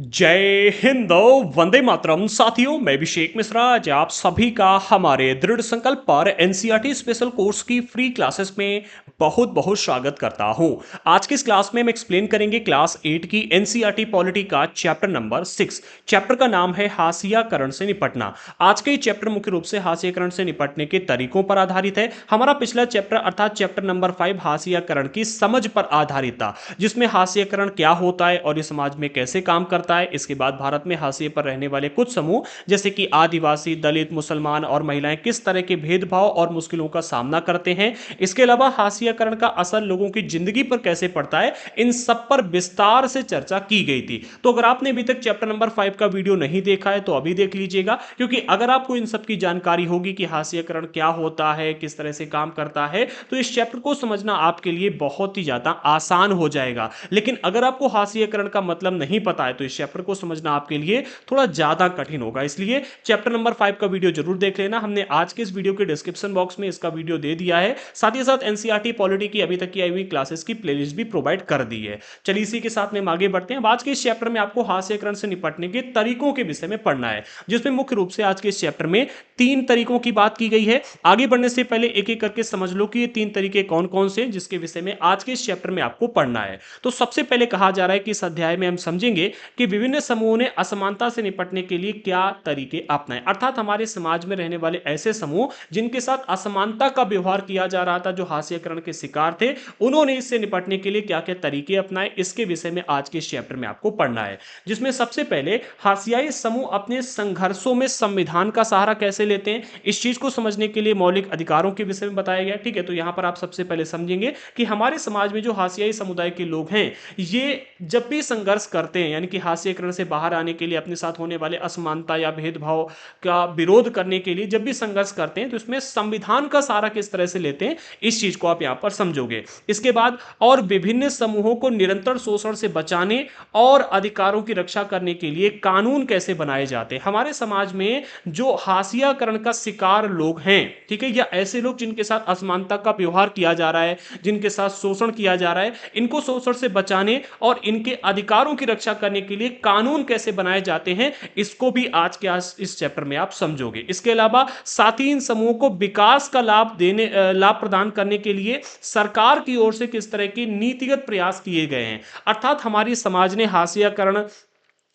जय हिंद। वंदे मातरम। साथियों, मैं अभिषेक मिश्रा आज आप सभी का हमारे दृढ़ संकल्प पर एनसीईआरटी स्पेशल कोर्स की फ्री क्लासेस में बहुत बहुत स्वागत करता हूं। आज की इस क्लास में हम एक्सप्लेन करेंगे क्लास 8 की एनसीईआरटी पॉलिटी का चैप्टर नंबर 6। चैप्टर का नाम है हाशियाकरण से निपटना। आज के चैप्टर मुख्य रूप से हाशियाकरण से निपटने के तरीकों पर आधारित है। हमारा पिछला चैप्टर अर्थात चैप्टर नंबर 5 हाशियाकरण की समझ पर आधारित था, जिसमें हाशियाकरण क्या होता है और ये समाज में कैसे काम करता है। इसके बाद भारत में हाशिए पर रहने वाले कुछ समूह जैसे कि आदिवासी, दलित, मुसलमान और महिलाएं किस तरह के भेदभाव और मुश्किलों का सामना करते हैं। इसके अलावा हाशियाकरण का असर लोगों की जिंदगी पर कैसे पड़ता है, इन सब पर विस्तार से चर्चा की गई थी। तो अगर आपने अभी तक चैप्टर नंबर 5 का वीडियो नहीं देखा है तो अभी देख लीजिएगा, क्योंकि अगर आपको इन सब की जानकारी होगी कि हाशियाकरण क्या होता है, किस तरह से काम करता है, तो इस चैप्टर को समझना आपके लिए बहुत ही ज्यादा आसान हो जाएगा। लेकिन अगर आपको हाशियाकरण का मतलब नहीं पता है तो इस चैप्टर को समझना आपके लिए थोड़ा ज्यादा कठिन होगा। इसलिए चैप्टर नंबर 5 का वीडियो जरूर देख लेना। हमने आज के इस वीडियो के डिस्क्रिप्शन बॉक्स में इसका वीडियो दे दिया है। साथ ही साथ एनसीईआरटी पॉलिटी की अभी तक की आई हुई क्लासेस की प्लेलिस्ट भी प्रोवाइड कर दी है। चलिए इसी के साथ में हम आगे बढ़ते हैं। आज के इस चैप्टर में आपको हाशियाकरण से निपटने के तरीकों के विषय में पढ़ना है, जिसमें मुख्य रूप से आज के इस चैप्टर में 3 तरीकों की बात की गई है। आगे बढ़ने से पहले एक एक करके समझ लो कि ये 3 तरीके कौन कौन से हैं, जिसके विषय में आज के इस चैप्टर में आपको पढ़ना है। तो सबसे पहले कहा जा रहा है कि इस अध्याय में हम समझेंगे कि विभिन्न समूहों ने असमानता से निपटने के लिए क्या तरीके अपनाए। अर्थात हमारे समाज में रहने वाले ऐसे समूह जिनके साथ असमानता का व्यवहार किया जा रहा था, जो हाशियाकरण के शिकार थे, उन्होंने इससे निपटने के लिए क्या क्या तरीके अपनाए, इसके विषय में आज के इस चैप्टर में आपको पढ़ना है। जिसमें सबसे पहले हाशियाई समूह अपने संघर्षों में संविधान का सहारा कैसे लेते हैं, इस चीज को समझने के लिए मौलिक अधिकारों के विषय में बताया गया। ठीक है, तो यहां पर आप सबसे पहले समझेंगे कि हमारे समाज में जो हाशियाई समुदाय के लोग हैं, ये जब भी संघर्ष करते हैं, यानी कि हाशियाकरण से बाहर आने के लिए, अपने साथ होने वाले असमानता या भेदभाव का विरोध करने के लिए जब भी संघर्ष करते हैं, तो इसमें संविधान का सहारा किस तरह से लेते हैं, इस चीज को आप यहां पर समझोगे। इसके बाद और विभिन्न समूहों को निरंतर शोषण से बचाने और अधिकारों की रक्षा करने के लिए कानून कैसे बनाए जाते हैं। हमारे समाज में जो हाशियाकरण का शिकार लोग हैं, ठीक है, या ऐसे लोग जिनके साथ असमानता का व्यवहार किया जा रहा है, जिनके साथ शोषण किया जा रहा है, इनको शोषण से बचाने और इनके अधिकारों की रक्षा करने के लिए कानून कैसे बनाए जाते हैं, इसको भी आज के इस चैप्टर में आप समझोगे। इसके अलावा साथ ही इन समूहों को विकास का लाभ प्रदान करने के लिए सरकार की ओर से किस तरह के नीतिगत प्रयास किए गए हैं। अर्थात हमारी समाज ने हाशियाकरण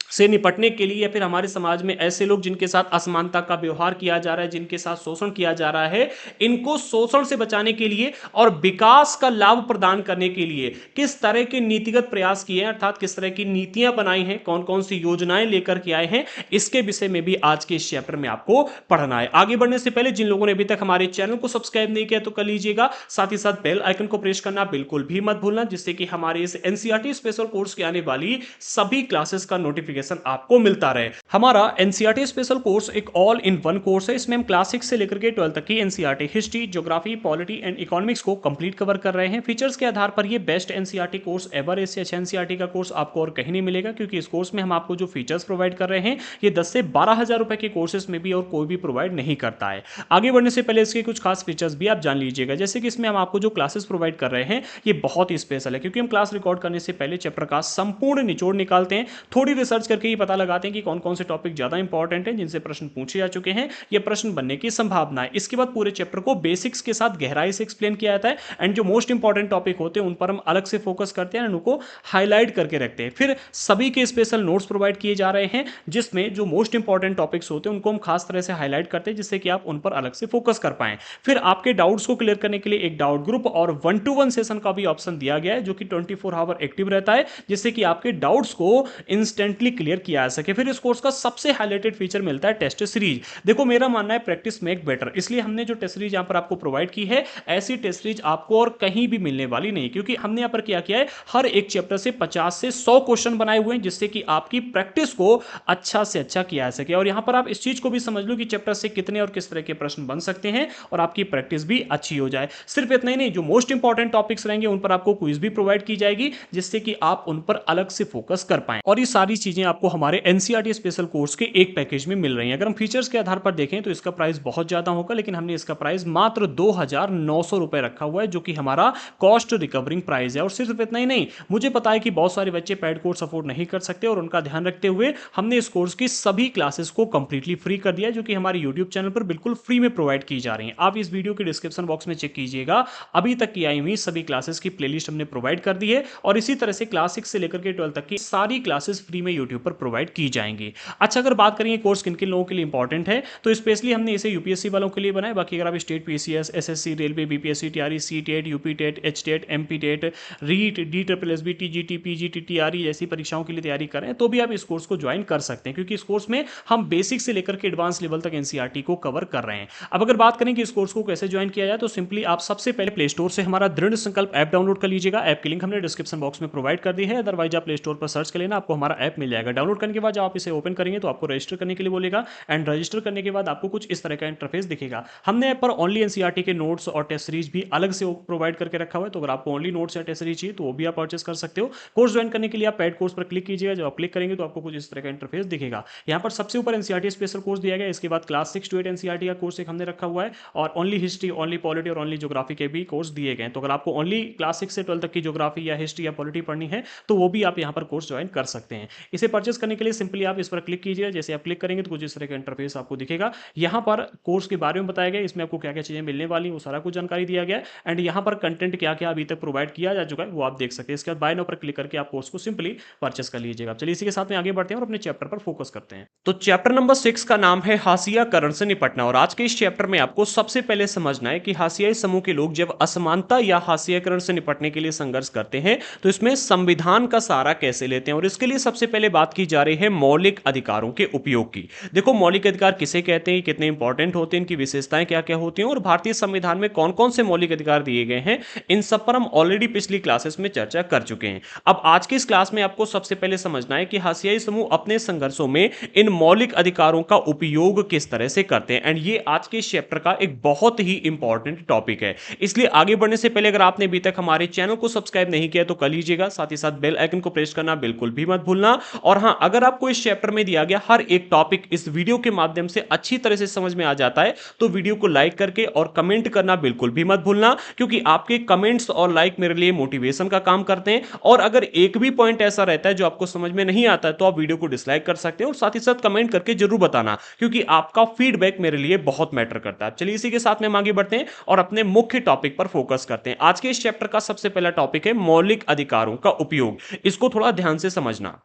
से निपटने के लिए, या फिर हमारे समाज में ऐसे लोग जिनके साथ असमानता का व्यवहार किया जा रहा है, जिनके साथ शोषण किया जा रहा है, इनको शोषण से बचाने के लिए और विकास का लाभ प्रदान करने के लिए किस तरह के नीतिगत प्रयास किए हैं, अर्थात किस तरह की नीतियां बनाई हैं, कौन कौन सी योजनाएं लेकर के आए हैं, इसके विषय में भी आज के इस चैप्टर में आपको पढ़ना है। आगे बढ़ने से पहले जिन लोगों ने अभी तक हमारे चैनल को सब्सक्राइब नहीं किया तो कर लीजिएगा। साथ ही साथ बेल आइकन को प्रेस करना बिल्कुल भी मत भूलना, जिससे कि हमारे इस एनसीईआरटी स्पेशल कोर्स के आने वाली सभी क्लासेस का नोटिफिकेशन आपको मिलता रहे। हमारा एनसीईआरटी स्पेशल कोर्स एक ऑल इन वन कोर्स है। इसमें हम क्लास 6 से लेकर के 12 तक की NCERT history, geography, polity and economics को कंप्लीट कवर कर रहे हैं। फीचर्स के आधार पर ये बेस्ट एनसीईआरटी कोर्स एवर, इससे अच्छा एनसीईआरटी का कोर्स आपको और कहीं नहीं मिलेगा, क्योंकि इस कोर्स में हम आपको जो फीचर्स प्रोवाइड कर रहे हैं, ये 10 से 12,000 रुपए के कोर्सेस में भी और कोई भी प्रोवाइड नहीं करता है। आगे बढ़ने से पहले इसके कुछ खास फीचर्स भी आप जान लीजिएगा। जैसे कि इसमें हम आपको जो क्लासेस प्रोवाइड कर रहे हैं, ये बहुत ही स्पेशल है, क्योंकि हम क्लास रिकॉर्ड करने से पहले चैप्टर का संपूर्ण निचोड़ निकालते हैं, थोड़ी रिसर्च करके ये पता लगाते हैं कि कौन कौन से टॉपिक ज्यादा इंपॉर्टेंट हैं, जिनसे प्रश्न पूछे जा चुके हैं, ये प्रश्न बनने की संभावना है। इसके बाद पूरे चैप्टर को बेसिक्स के साथ गहराई से एक्सप्लेन किया जाता है, एंड जो मोस्ट इंपॉर्टेंट टॉपिक होते हैं उन पर हम अलग से फोकस करते हैं, उनको हाईलाइट करके रखते हैं। फिर सभी के स्पेशल नोट्स प्रोवाइड किए जा रहे हैं, जिसमें जो मोस्ट इंपॉर्टेंट टॉपिक्स होते हैं उनको हम खास तरह से हाईलाइट करते हैं, जिससे कि आप उन पर अलग से फोकस कर पाएं। फिर आपके डाउट्स को क्लियर करने के लिए एक डाउट ग्रुप और 1-to-1 सेशन का भी ऑप्शन दिया गया है, जो कि 24 आवर एक्टिव रहता है, जिससे कि आपके डाउट्स को इंस्टेंटली क्लियर किया जा सके। फिर इस कोर्स का सबसे हाईलाइटेड फीचर मिलता है टेस्ट सीरीज। देखो, मेरा मानना है प्रैक्टिस मेक बेटर, इसलिए हमने जो टेस्ट सीरीज यहां पर आपको प्रोवाइड की है, ऐसी टेस्ट सीरीज आपको और कहीं भी मिलने वाली नहीं, क्योंकि हमने यहां पर क्या किया है, हर एक चैप्टर से 50 से 100 क्वेश्चन बनाए हुए हैं, जिससे कि आपकी प्रैक्टिस को अच्छा से अच्छा किया जा सके। और यहां पर आप इस चीज को भी समझ लो कि चैप्टर से कितने और किस तरह के प्रश्न बन सकते हैं, और आपकी प्रैक्टिस भी अच्छी हो जाए। सिर्फ इतना ही नहीं, जो मोस्ट इंपॉर्टेंट टॉपिक्स रहेंगे उन पर आपको क्विज भी प्रोवाइड की जाएगी, जिससे कि आप उन पर अलग से फोकस कर पाएं। और ये सारी चीजें आपको हमारे एनसीईआरटी स्पेशल कोर्स के एक पैकेज में मिल रही हैं। अगर हम फीचर्स के आधार पर देखें तो इसका प्राइस बहुत ज़्यादा होगा, लेकिन हमने इसका प्राइस मात्र 2,900 रुपये रखा हुआ है, जो कि हमारा कॉस्ट रिकवरिंग प्राइस है। और सिर्फ इतना ही नहीं, मुझे पता है कि बहुत सारे बच्चे पेड कोर्स अफोर्ड नहीं कर सकते, और उनका ध्यान रखते हुए हमने इस कोर्स की सभी क्लासेस को कंप्लीटली फ्री कर दिया है, जो कि हमारे यूट्यूब चैनल पर बिल्कुल फ्री में प्रोवाइड की जा रही हैं। आप इस वीडियो के डिस्क्रिप्शन बॉक्स में चेक कीजिएगा, अभी तक की आई हुई सभी क्लासेस की प्लेलिस्ट हमने प्रोवाइड कर दी है, और इसी तरह से क्लास 6 से लेकर के 12 तक की सारी क्लासेस फ्री में यूट्यूब पर प्रोवाइड की जाएंगी। अच्छा, अगर बात करें कोर्स किन किन लोगों के लिए इंपॉर्टेंट है, तो स्पेशली हमने इसे यूपीएससी वालों के लिए बनाया। बाकी अगर आप state PCS, SSC, railway, BPSC, TRE, CTET, UP TET, H TET, MP TET, REET, D triple SB, TGT, PGT, TRE जैसी परीक्षाओं के लिए तैयारी कर रहे हैं, तो भी आप इस कोर्स को ज्वाइन कर सकते हैं, क्योंकि इस कोर्स में हम बेसिक से लेकर के एडवांस लेवल तक एनसीईआरटी को कवर कर रहे हैं। अब अगर बात करें कि इस कोर्स को कैसे ज्वाइन किया जाए, तो सिंपली आप सबसे पहले प्ले स्टोर से हमारा दृढ़ संकल्प ऐप डाउनलोड कर लीजिएगा। ऐप की लिंक हमने डिस्क्रिप्शन बॉक्स में प्रोवाइड कर दी है, अदरवाइज आप प्ले स्टोर पर सर्च कर लेना, आपको हमारा ऐप मिल जाएगा। डाउनलोड करने के बाद जब आप इसे ओपन करेंगे तो आपको रजिस्टर करने के लिए बोलेगा, एंड रजिस्टर करने के बाद आपको कुछ इस तरह का इंटरफेस दिखेगा। हमने ऐप पर ओनली एनसीईआरटी के नोट्स और टेस्ट सीरीज भी अलग से प्रोवाइड करके रखा हुआ है, तो अगर आपको ओनली नोट्स या टेस्ट सीरीज चाहिए तो वो भी आप परचेस कर सकते हो। कोर्स ज्वाइन करने के लिए आप पेड कोर्स पर क्लिक कीजिएगा। जब आप क्लिक करेंगे तो आपको कुछ इस तरह का इंटरफेस दिखेगा। यहाँ पर सबसे ऊपर एनसीईआरटी स्पेशल कोर्स दिया गया है, इसके बाद क्लास 6 to 8 एनसीईआरटी का कोर्स एक हमने रखा हुआ है, और ओनली हिस्ट्री, ओनली पॉलिटी और ओनली ज्योग्राफी के भी कोर्स दिए गए। तो अगर आपको ओनली क्लास 6 से 12 तक की ज्योग्राफी या हिस्ट्री या पॉलिटी पढ़नी है तो वो भी आप यहाँ पर कोर्स ज्वाइन कर सकते हैं। इसे परचेस करने के लिए सिंपली आप इस पर क्लिक कीजिए। जैसे आप क्लिक करेंगे तो कुछ इस तरह का इंटरफेस आपको दिखेगा। यहाँ पर कोर्स के बारे में बताया गया, इसमें आपको क्या क्या चीजें मिलने वाली वो सारा कुछ जानकारी दिया गया है, एंड यहाँ पर कंटेंट क्या क्या अभी तक प्रोवाइड किया जा चुका है वो आप देख सकते हैं। इसके बाद बाय नाउ पर क्लिक करके आप कोर्स को सिंपली परचेस कर लीजिएगा। चलिए इसी के साथ में आगे बढ़ते हैं और अपने चैप्टर पर फोकस करते हैं। तो चैप्टर नंबर 6 का नाम है हाशियाकरण से निपटना, और आज के इस चैप्टर में आपको सबसे पहले समझना है कि हाशियाई समूह के लोग जब असमानता या हाशियाकरण से निपटने के लिए संघर्ष करते हैं तो इसमें संविधान का सहारा कैसे लेते हैं। और इसके लिए सबसे पहले बात की जा रही है मौलिक अधिकारों के उपयोग की। देखो, मौलिक अधिकार किसे कहते हैं, कितने इंपॉर्टेंट होते हैं, इनकी विशेषताएं क्या क्या होती हैं, और भारतीय संविधान में कौन कौन से मौलिक अधिकार दिए गए हैं, इन सब पर हम ऑलरेडी पिछली क्लासेस में चर्चा कर चुके हैं। अब आज की इस क्लास में आपको सबसे पहले समझना है कि हाशियाई समूह अपने संघर्षों में इन मौलिक अधिकारों का उपयोग किस तरह से करते हैं, एंड ये आज के चैप्टर का एक बहुत ही इंपॉर्टेंट टॉपिक है। इसलिए आगे बढ़ने से पहले अगर आपने अभी तक हमारे चैनल को सब्सक्राइब नहीं किया तो कर लीजिएगा, साथ ही साथ बेल आइकन को प्रेस करना बिल्कुल भी मत भूलना। और हां, अगर आपको इस चैप्टर में दिया गया हर एक टॉपिक इस वीडियो के माध्यम से अच्छी तरह से समझ में आ जाता है तो वीडियो को लाइक करके और कमेंट करना बिल्कुल भी मत भूलना, क्योंकि आपके कमेंट्स और लाइक मेरे लिए मोटिवेशन का काम करते हैं। और अगर एक भी पॉइंट ऐसा रहता है जो आपको समझ में नहीं आता है तो आप वीडियो को डिसलाइक कर सकते हैं, और साथ ही साथ कमेंट करके जरूर बताना, क्योंकि आपका फीडबैक मेरे लिए बहुत मैटर करता है। चलिए इसी के साथ में हम आगे बढ़ते हैं और अपने मुख्य टॉपिक पर फोकस करते हैं। आज के इस चैप्टर का सबसे पहला टॉपिक है मौलिक अधिकारों का उपयोग। इसको थोड़ा ध्यान से समझना।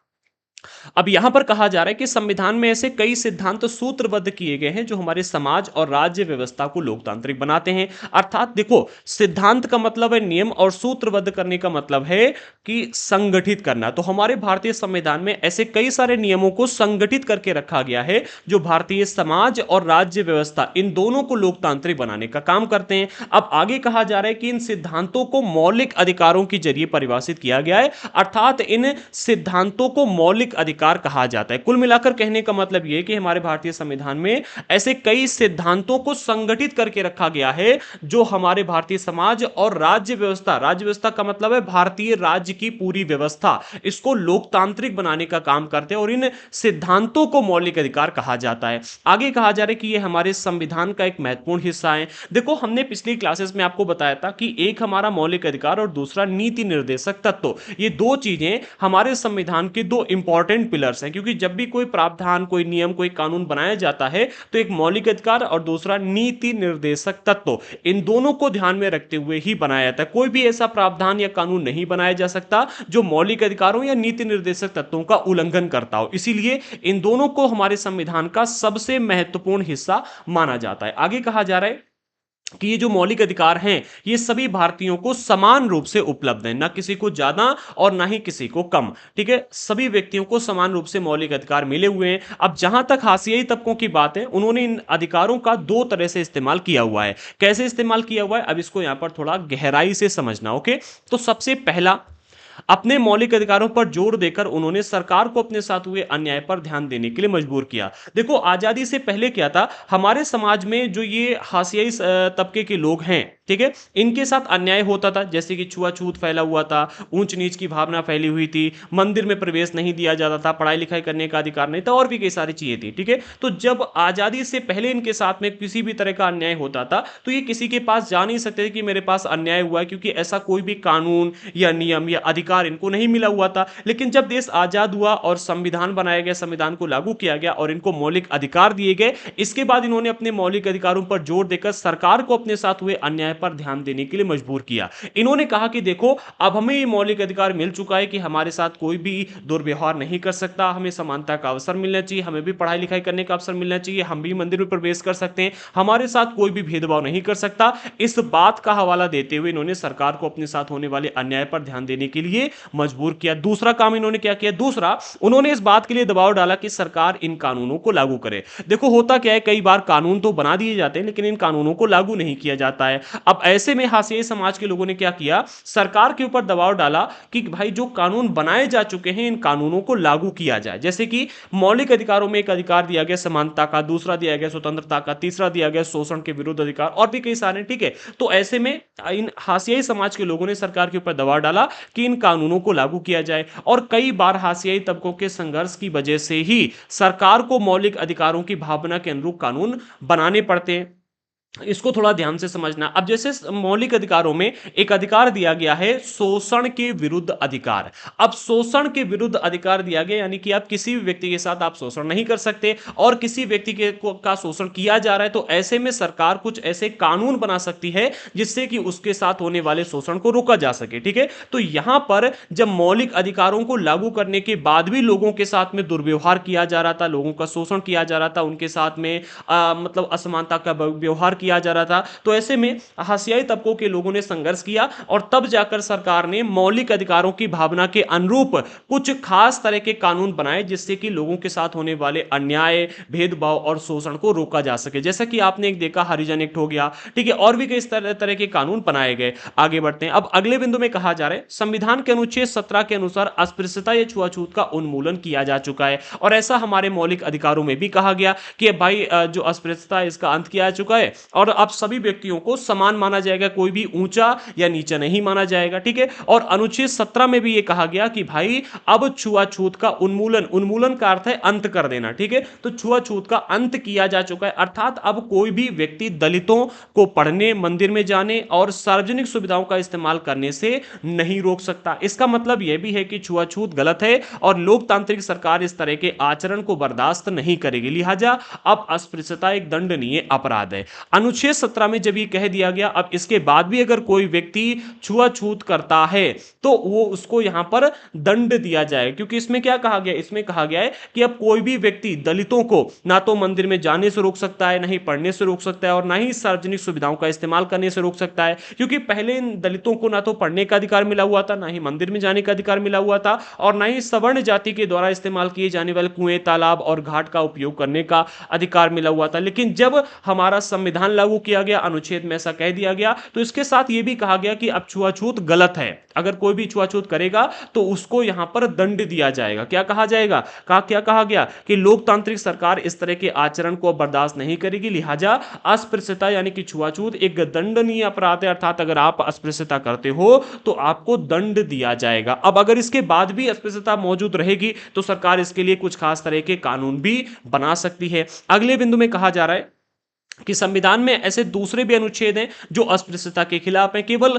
अब यहां पर कहा जा रहा है कि संविधान में ऐसे कई सिद्धांत सूत्रबद्ध किए गए हैं जो हमारे समाज और राज्य व्यवस्था को लोकतांत्रिक बनाते हैं। अर्थात देखो, सिद्धांत का मतलब है नियम, और सूत्रबद्ध करने का मतलब है कि संगठित करना। तो हमारे भारतीय संविधान में ऐसे कई सारे नियमों को संगठित करके रखा गया है जो भारतीय समाज और राज्य व्यवस्था इन दोनों को लोकतांत्रिक बनाने का काम करते हैं। अब आगे कहा जा रहा है कि इन सिद्धांतों को मौलिक अधिकारों के जरिए परिभाषित किया गया है, अर्थात इन सिद्धांतों को मौलिक अधिकार कहा जाता है। कुल मिलाकर कहने का मतलब यह कि हमारे भारतीय संविधान में ऐसे कई सिद्धांतों को संगठित करके रखा गया है जो हमारे भारतीय समाज और राज्य व्यवस्था का मतलब है भारतीय राज्य की पूरी व्यवस्था, इसको लोकतांत्रिक बनाने का काम करते हैं, और इन सिद्धांतों को मौलिक अधिकार कहा जाता है। आगे कहा जा रहा है कि यह हमारे संविधान का एक महत्वपूर्ण हिस्सा है। देखो, हमने पिछली क्लासेस में आपको बताया था कि एक हमारा मौलिक अधिकार और दूसरा नीति निर्देशक तत्व, ये दो चीजें हमारे संविधान के दो इंपॉर्टेंट पिलर्स हैं, क्योंकि जब भी कोई प्रावधान, कोई नियम, कोई कानून बनाया जाता है तो एक मौलिक अधिकार और दूसरा नीति निर्देशक तत्व, इन दोनों को ध्यान में रखते हुए ही बनाया जाता है। कोई भी ऐसा प्रावधान या कानून नहीं बनाया जा सकता जो मौलिक अधिकारों या नीति निर्देशक तत्वों का उल्लंघन करता हो। इसीलिए इन दोनों को हमारे संविधान का सबसे महत्वपूर्ण हिस्सा माना जाता है। आगे कहा जा रहा है कि ये जो मौलिक अधिकार हैं ये सभी भारतीयों को समान रूप से उपलब्ध हैं, ना किसी को ज्यादा और ना ही किसी को कम। ठीक है, सभी व्यक्तियों को समान रूप से मौलिक अधिकार मिले हुए हैं। अब जहां तक हाशियाई तबकों की बात है, उन्होंने इन अधिकारों का दो तरह से इस्तेमाल किया हुआ है। कैसे इस्तेमाल किया हुआ है, अब इसको यहां पर थोड़ा गहराई से समझना। ओके, तो सबसे पहला, अपने मौलिक अधिकारों पर जोर देकर उन्होंने सरकार को अपने साथ हुए अन्याय पर ध्यान देने के लिए मजबूर किया। देखो, आजादी से पहले क्या था, हमारे समाज में जो ये हाशियाई तबके के लोग हैं, ठीक है, इनके साथ अन्याय होता था, जैसे कि छुआछूत फैला हुआ था, ऊंच नीच की भावना फैली हुई थी, मंदिर में प्रवेश नहीं दिया जाता था, पढ़ाई लिखाई करने का अधिकार नहीं था, और भी कई सारी चीजें थी। ठीक है, तो जब आजादी से पहले इनके साथ में किसी भी तरह का अन्याय होता था तो ये किसी के पास जा नहीं सकते थे कि मेरे पास अन्याय हुआ है, क्योंकि ऐसा कोई भी कानून या नियम या अधिकार इनको नहीं मिला हुआ था। लेकिन जब देश आजाद हुआ और संविधान बनाया गया, संविधान को लागू किया गया और इनको मौलिक अधिकार दिए गए, इसके बाद इन्होंने अपने मौलिक अधिकारों पर जोर देकर सरकार को अपने साथ हुए अन्याय पर ध्यान देने के लिए मजबूर किया। इन्होंने कहा कि देखो, अब हमें ये मौलिक अधिकार मिल चुका है कि हमारे साथ कोई भी दुर्व्यवहार नहीं कर सकता, हमें समानता का अवसर मिलना चाहिए, हमें भी पढ़ाई लिखाई करने का अवसर मिलना चाहिए, हम भी मंदिर में प्रवेश कर सकते हैं, हमारे साथ कोई भी भेदभाव नहीं कर सकता। इस बात का हवाला देते हुए इन्होंने सरकार को अपने साथ होने वाले अन्याय पर ध्यान देने के लिए मजबूर किया। दूसरा काम इन्होंने क्या किया, दूसरा, उन्होंने इस बात के लिए दबाव डाला कि सरकार इन कानूनों को लागू करे। देखो होता क्या है, कई बार कानून तो बना दिए जाते हैं लेकिन इन कानूनों को लागू नहीं किया जाता है। अब ऐसे में हाशिए समाज के लोगों ने क्या किया, सरकार के ऊपर दबाव डाला कि भाई जो कानून बनाए जा चुके हैं इन कानूनों को लागू किया जाए। जैसे कि मौलिक अधिकारों में एक अधिकार दिया गया समानता का, दूसरा दिया गया स्वतंत्रता का, तीसरा दिया गया शोषण के विरुद्ध अधिकार, और भी कई सारे। ठीक है, तो ऐसे में इन हाशियाई समाज के लोगों ने सरकार के ऊपर दबाव डाला कि इन कानूनों को लागू किया जाए, और कई बार हाशियाई तबकों के संघर्ष की वजह से ही सरकार को मौलिक अधिकारों की भावना के अनुरूप कानून बनाने पड़ते हैं। इसको थोड़ा ध्यान से समझना। अब जैसे मौलिक अधिकारों में एक अधिकार दिया गया है शोषण के विरुद्ध अधिकार। अब शोषण के विरुद्ध अधिकार दिया गया, यानी कि आप किसी भी व्यक्ति के साथ आप शोषण नहीं कर सकते, और किसी व्यक्ति के का शोषण किया जा रहा है तो ऐसे में सरकार कुछ ऐसे कानून बना सकती है जिससे कि उसके साथ होने वाले शोषण को रोका जा सके। ठीक है, तो यहां पर जब मौलिक अधिकारों को लागू करने के बाद भी लोगों के साथ में दुर्व्यवहार किया जा रहा था, लोगों का शोषण किया जा रहा था, उनके साथ में मतलब असमानता का व्यवहार किया जा रहा था, तो ऐसे में हाशियाई तबकों के लोगों ने संघर्ष किया, और तब जाकर सरकार ने मौलिक अधिकारों की भावना के अनुरूप कुछ खास तरह के कानून बनाए जिससे कि लोगों के साथ होने वाले अन्याय, भेदभाव और शोषण को रोका जा सके। जैसा कि आपने एक देखा, हरिजन एक्ट हो गया। ठीक है, और भी कई तरह के कानून बनाए गए। आगे बढ़ते हैं। अब अगले बिंदु में कहा जा रहा है, संविधान के अनुच्छेद 17 के अनुसार अस्पृश्यता या छुआछूत का उन्मूलन किया जा चुका है, और ऐसा हमारे मौलिक अधिकारों में भी कहा गया कि भाई जो अस्पृश्यता है इसका अंत किया जा चुका है, और अब सभी व्यक्तियों को समान माना जाएगा, कोई भी ऊंचा या नीचा नहीं माना जाएगा। ठीक है, और अनुच्छेद 17 में भी यह कहा गया कि भाई अब छुआछूत का उन्मूलन, उन्मूलन का अर्थ है अंत कर देना। ठीक है, तो छुआछूत का अंत किया जा चुका है, अर्थात अब कोई भी व्यक्ति दलितों को पढ़ने, मंदिर में जाने और सार्वजनिक सुविधाओं का इस्तेमाल करने से नहीं रोक सकता। इसका मतलब यह भी है कि छुआछूत गलत है और लोकतांत्रिक सरकार इस तरह के आचरण को बर्दाश्त नहीं करेगी, लिहाजा अब अस्पृश्यता एक दंडनीय अपराध है। अनुच्छेद 17 में जब ये कह दिया गया, अब इसके बाद भी अगर कोई व्यक्ति छुआछूत करता है तो वो उसको यहां पर दंड दिया जाए, क्योंकि इसमें क्या कहा गया, इसमें कहा गया है कि अब कोई भी व्यक्ति दलितों को ना तो मंदिर में जाने से रोक सकता है, ना ही पढ़ने से रोक सकता है, और ना ही सार्वजनिक सुविधाओं का इस्तेमाल करने से रोक सकता है, क्योंकि पहले इन दलितों को ना तो पढ़ने का अधिकार मिला हुआ था, ना ही मंदिर में जाने का अधिकार मिला हुआ था, और ना ही सवर्ण जाति के द्वारा इस्तेमाल किए जाने वाले कुएं, तालाब और घाट का उपयोग करने का अधिकार मिला हुआ था। लेकिन जब हमारा संविधान लागू किया गया, अनुच्छेद में ऐसा कह दिया गया, तो इसके साथ यह भी कहा गया कि अब छुआछूत गलत है, अगर कोई भी छुआछूत करेगा तो उसको यहां पर दंड दिया जाएगा। क्या कहा जाएगा, क्या कहा गया कि लोकतांत्रिक सरकार इस तरह के आचरण को बर्दाश्त नहीं करेगी, लिहाजा अस्पृश्यता यानी कि छुआछूत एक दंडनीय अपराध है, अर्थात अगर आप अस्पृश्यता करते हो तो आपको दंड दिया जाएगा। अब अगर इसके बाद भी अस्पृश्यता मौजूद रहेगी तो सरकार इसके लिए कुछ खास तरह के कानून भी बना सकती है। अगले बिंदु में कहा जा रहा है कि संविधान में ऐसे दूसरे भी अनुच्छेद हैं जो अस्पृश्यता के खिलाफ हैं, केवल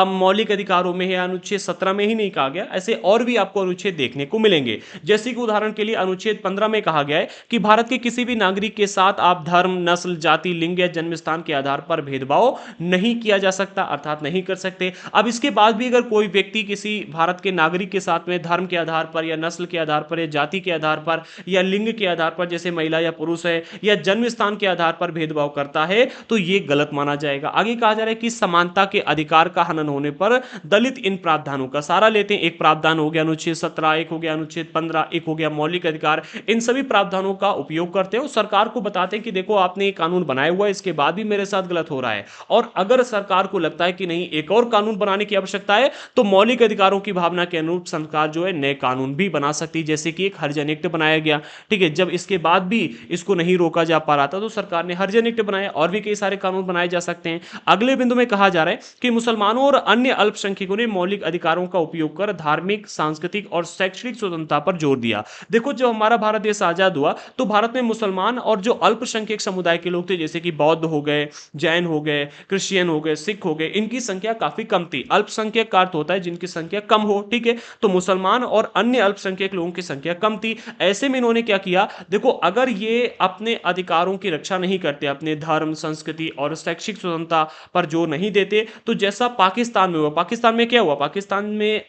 मौलिक अधिकारों में है अनुच्छेद 17 में ही नहीं कहा गया, ऐसे और भी आपको अनुच्छेद देखने को मिलेंगे। जैसे कि उदाहरण के लिए अनुच्छेद 15 में कहा गया है कि भारत के किसी भी नागरिक के साथ आप धर्म, नस्ल, जाति, लिंग या जन्म स्थान के आधार पर भेदभाव नहीं किया जा सकता, अर्थात नहीं कर सकते। अब इसके बाद भी अगर कोई व्यक्ति किसी भारत के नागरिक के साथ में धर्म के आधार पर या नस्ल के आधार पर या जाति के आधार पर या लिंग के आधार पर, जैसे महिला या पुरुष है, या जन्म स्थान के आधार पर भेदभाव करता है तो यह गलत माना जाएगा। आगे कहा जा रहा है कि समानता के अधिकार का हनन होने पर दलित इन प्रावधानों का सहारा लेते हैं। एक प्रावधान हो गया अनुच्छेद 17, एक हो गया अनुच्छेद 15, एक हो गया मौलिक अधिकार। इन सभी प्रावधानों का उपयोग करते हैं और सरकार को बताते हैं कि देखो आपने ये कानून बनाया हुआ है, इसके बाद भी मेरे साथ गलत हो रहा है, और अगर सरकार को लगता है कि नहीं एक और कानून बनाने की आवश्यकता है तो मौलिक अधिकारों की भावना के अनुरूप सरकार जो है नए कानून भी बना सकती है, जैसे कि एक हरिजन एक्ट बनाया गया। ठीक है, जब इसके बाद भी इसको नहीं रोका जा पा रहा था तो सरकार ने हरिजन एक्ट बनाए, और भी कई सारे कानून बनाए जा सकते हैं। अगले बिंदु में कहा जा रहा है कि मुसलमानों और अन्य अल्पसंख्यकों ने मौलिक अधिकारों का उपयोग कर धार्मिक, सांस्कृतिक और शैक्षणिक स्वतंत्रता पर जोर दिया। देखो, जब हमारा भारत देश आजाद हुआ तो भारत में मुसलमान और जो अल्पसंख्यक समुदाय के लोग थे, जैसे कि बौद्ध हो गए, जैन हो गए, क्रिश्चियन हो गए, सिख हो गए, इनकी संख्या काफी कम थी। अल्पसंख्यक का अर्थ होता है जिनकी संख्या कम हो, ठीक है। तो मुसलमान और अन्य अल्पसंख्यक लोगों की संख्या कम थी। ऐसे में इन्होंने क्या किया, देखो, अगर ये अपने अधिकारों की रक्षा नहीं करते, अपने धर्म, संस्कृति और शैक्षिक स्वतंत्रता पर जोर नहीं देते, तो जैसा पाकिस्तान में हुआ, पाकिस्तान में क्या हुआ, पाकिस्तान में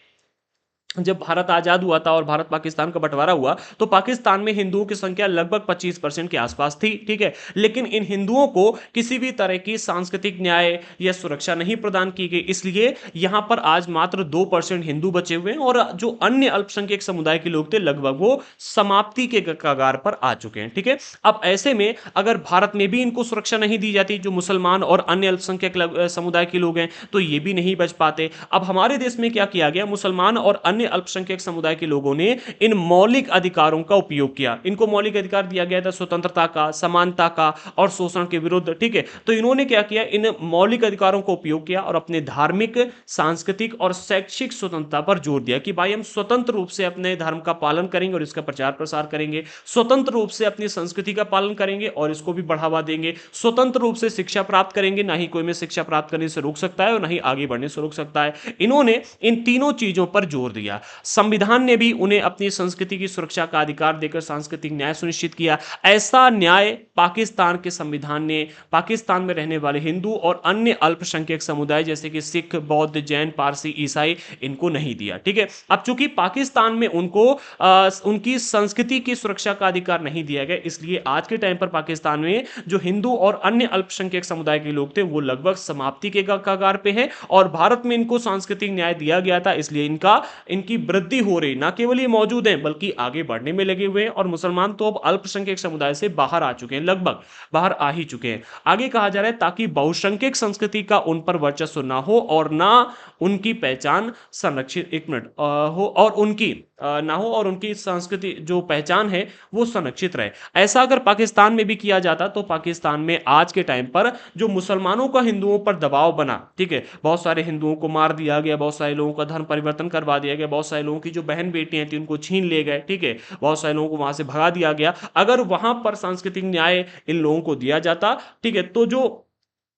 जब भारत आजाद हुआ था और भारत पाकिस्तान का बंटवारा हुआ, तो पाकिस्तान में हिंदुओं की संख्या लगभग 25% के आसपास थी, ठीक है। लेकिन इन हिंदुओं को किसी भी तरह की सांस्कृतिक न्याय या सुरक्षा नहीं प्रदान की गई, इसलिए यहां पर आज मात्र 2% हिंदू बचे हुए हैं, और जो अन्य अल्पसंख्यक समुदाय के लोग थे लगभग वो समाप्ति के कगार पर आ चुके हैं, ठीक है। अब ऐसे में अगर भारत में भी इनको सुरक्षा नहीं दी जाती, जो मुसलमान और अन्य अल्पसंख्यक समुदाय के लोग हैं, तो ये भी नहीं बच पाते। अब हमारे देश में क्या किया गया, मुसलमान और अन्य अल्पसंख्यक समुदाय के लोगों ने इन मौलिक अधिकारों का उपयोग किया। इनको मौलिक अधिकार दिया गया था स्वतंत्रता का, समानता का और शोषण के विरुद्ध, ठीक है। तो इन्होंने क्या किया, इन मौलिक अधिकारों का उपयोग किया और अपने धार्मिक, सांस्कृतिक और शैक्षिक स्वतंत्रता पर जोर दिया कि भाई हम स्वतंत्र रूप से अपने धर्म का पालन करेंगे और इसका प्रचार प्रसार करेंगे, स्वतंत्र रूप से अपनी संस्कृति का पालन करेंगे और इसको भी बढ़ावा देंगे, स्वतंत्र रूप से शिक्षा प्राप्त करेंगे, ना ही कोई में शिक्षा प्राप्त करने से रोक सकता है और ना ही आगे बढ़ने से रोक सकता है। इन्होंने इन तीनों चीजों पर जोर दिया। संविधान ने भी उन्हें अपनी संस्कृति की सुरक्षा का अधिकार देकर सांस्कृतिक न्याय सुनिश्चित किया। ऐसा न्याय पाकिस्तान के संविधान ने पाकिस्तान में रहने वाले हिंदू और अन्य अल्पसंख्यक समुदाय जैसे कि सिख, बौद्ध, जैन, पारसी, ईसाई, इनको नहीं दिया, ठीक है। अब चूंकि पाकिस्तान में उनको उनकी संस्कृति की सुरक्षा का अधिकार नहीं दिया गया, इसलिए आज के टाइम पर पाकिस्तान में जो हिंदू और अन्य अल्पसंख्यक समुदाय के लोग थे वो लगभग समाप्ति के कगार पे है, और भारत में इनको सांस्कृतिक न्याय दिया गया था, इसलिए इनकी वृद्धि हो रही, ना केवल ये मौजूद हैं बल्कि आगे बढ़ने में लगे हुए हैं। और मुसलमान तो अब अल्पसंख्यक समुदाय से बाहर आ चुके हैं, लगभग बाहर आ ही चुके हैं। आगे कहा जा रहा है ताकि बहुसंख्यक संस्कृति का उन पर वर्चस्व ना हो और ना उनकी पहचान संरक्षित, एक मिनट, हो और उनकी ना हो और उनकी संस्कृति जो पहचान है वो संरक्षित रहे। ऐसा अगर पाकिस्तान में भी किया जाता तो पाकिस्तान में आज के टाइम पर जो मुसलमानों का हिंदुओं पर दबाव बना, ठीक है, बहुत सारे हिंदुओं को मार दिया गया, बहुत सारे लोगों का धर्म परिवर्तन करवा दिया गया, बहुत सारे लोगों की जो बहन बेटियां थी उनको छीन ले गए, ठीक है, बहुत सारे लोगों को वहां से भगा दिया गया। अगर वहां पर सांस्कृतिक न्याय इन लोगों को दिया जाता, ठीक है, तो जो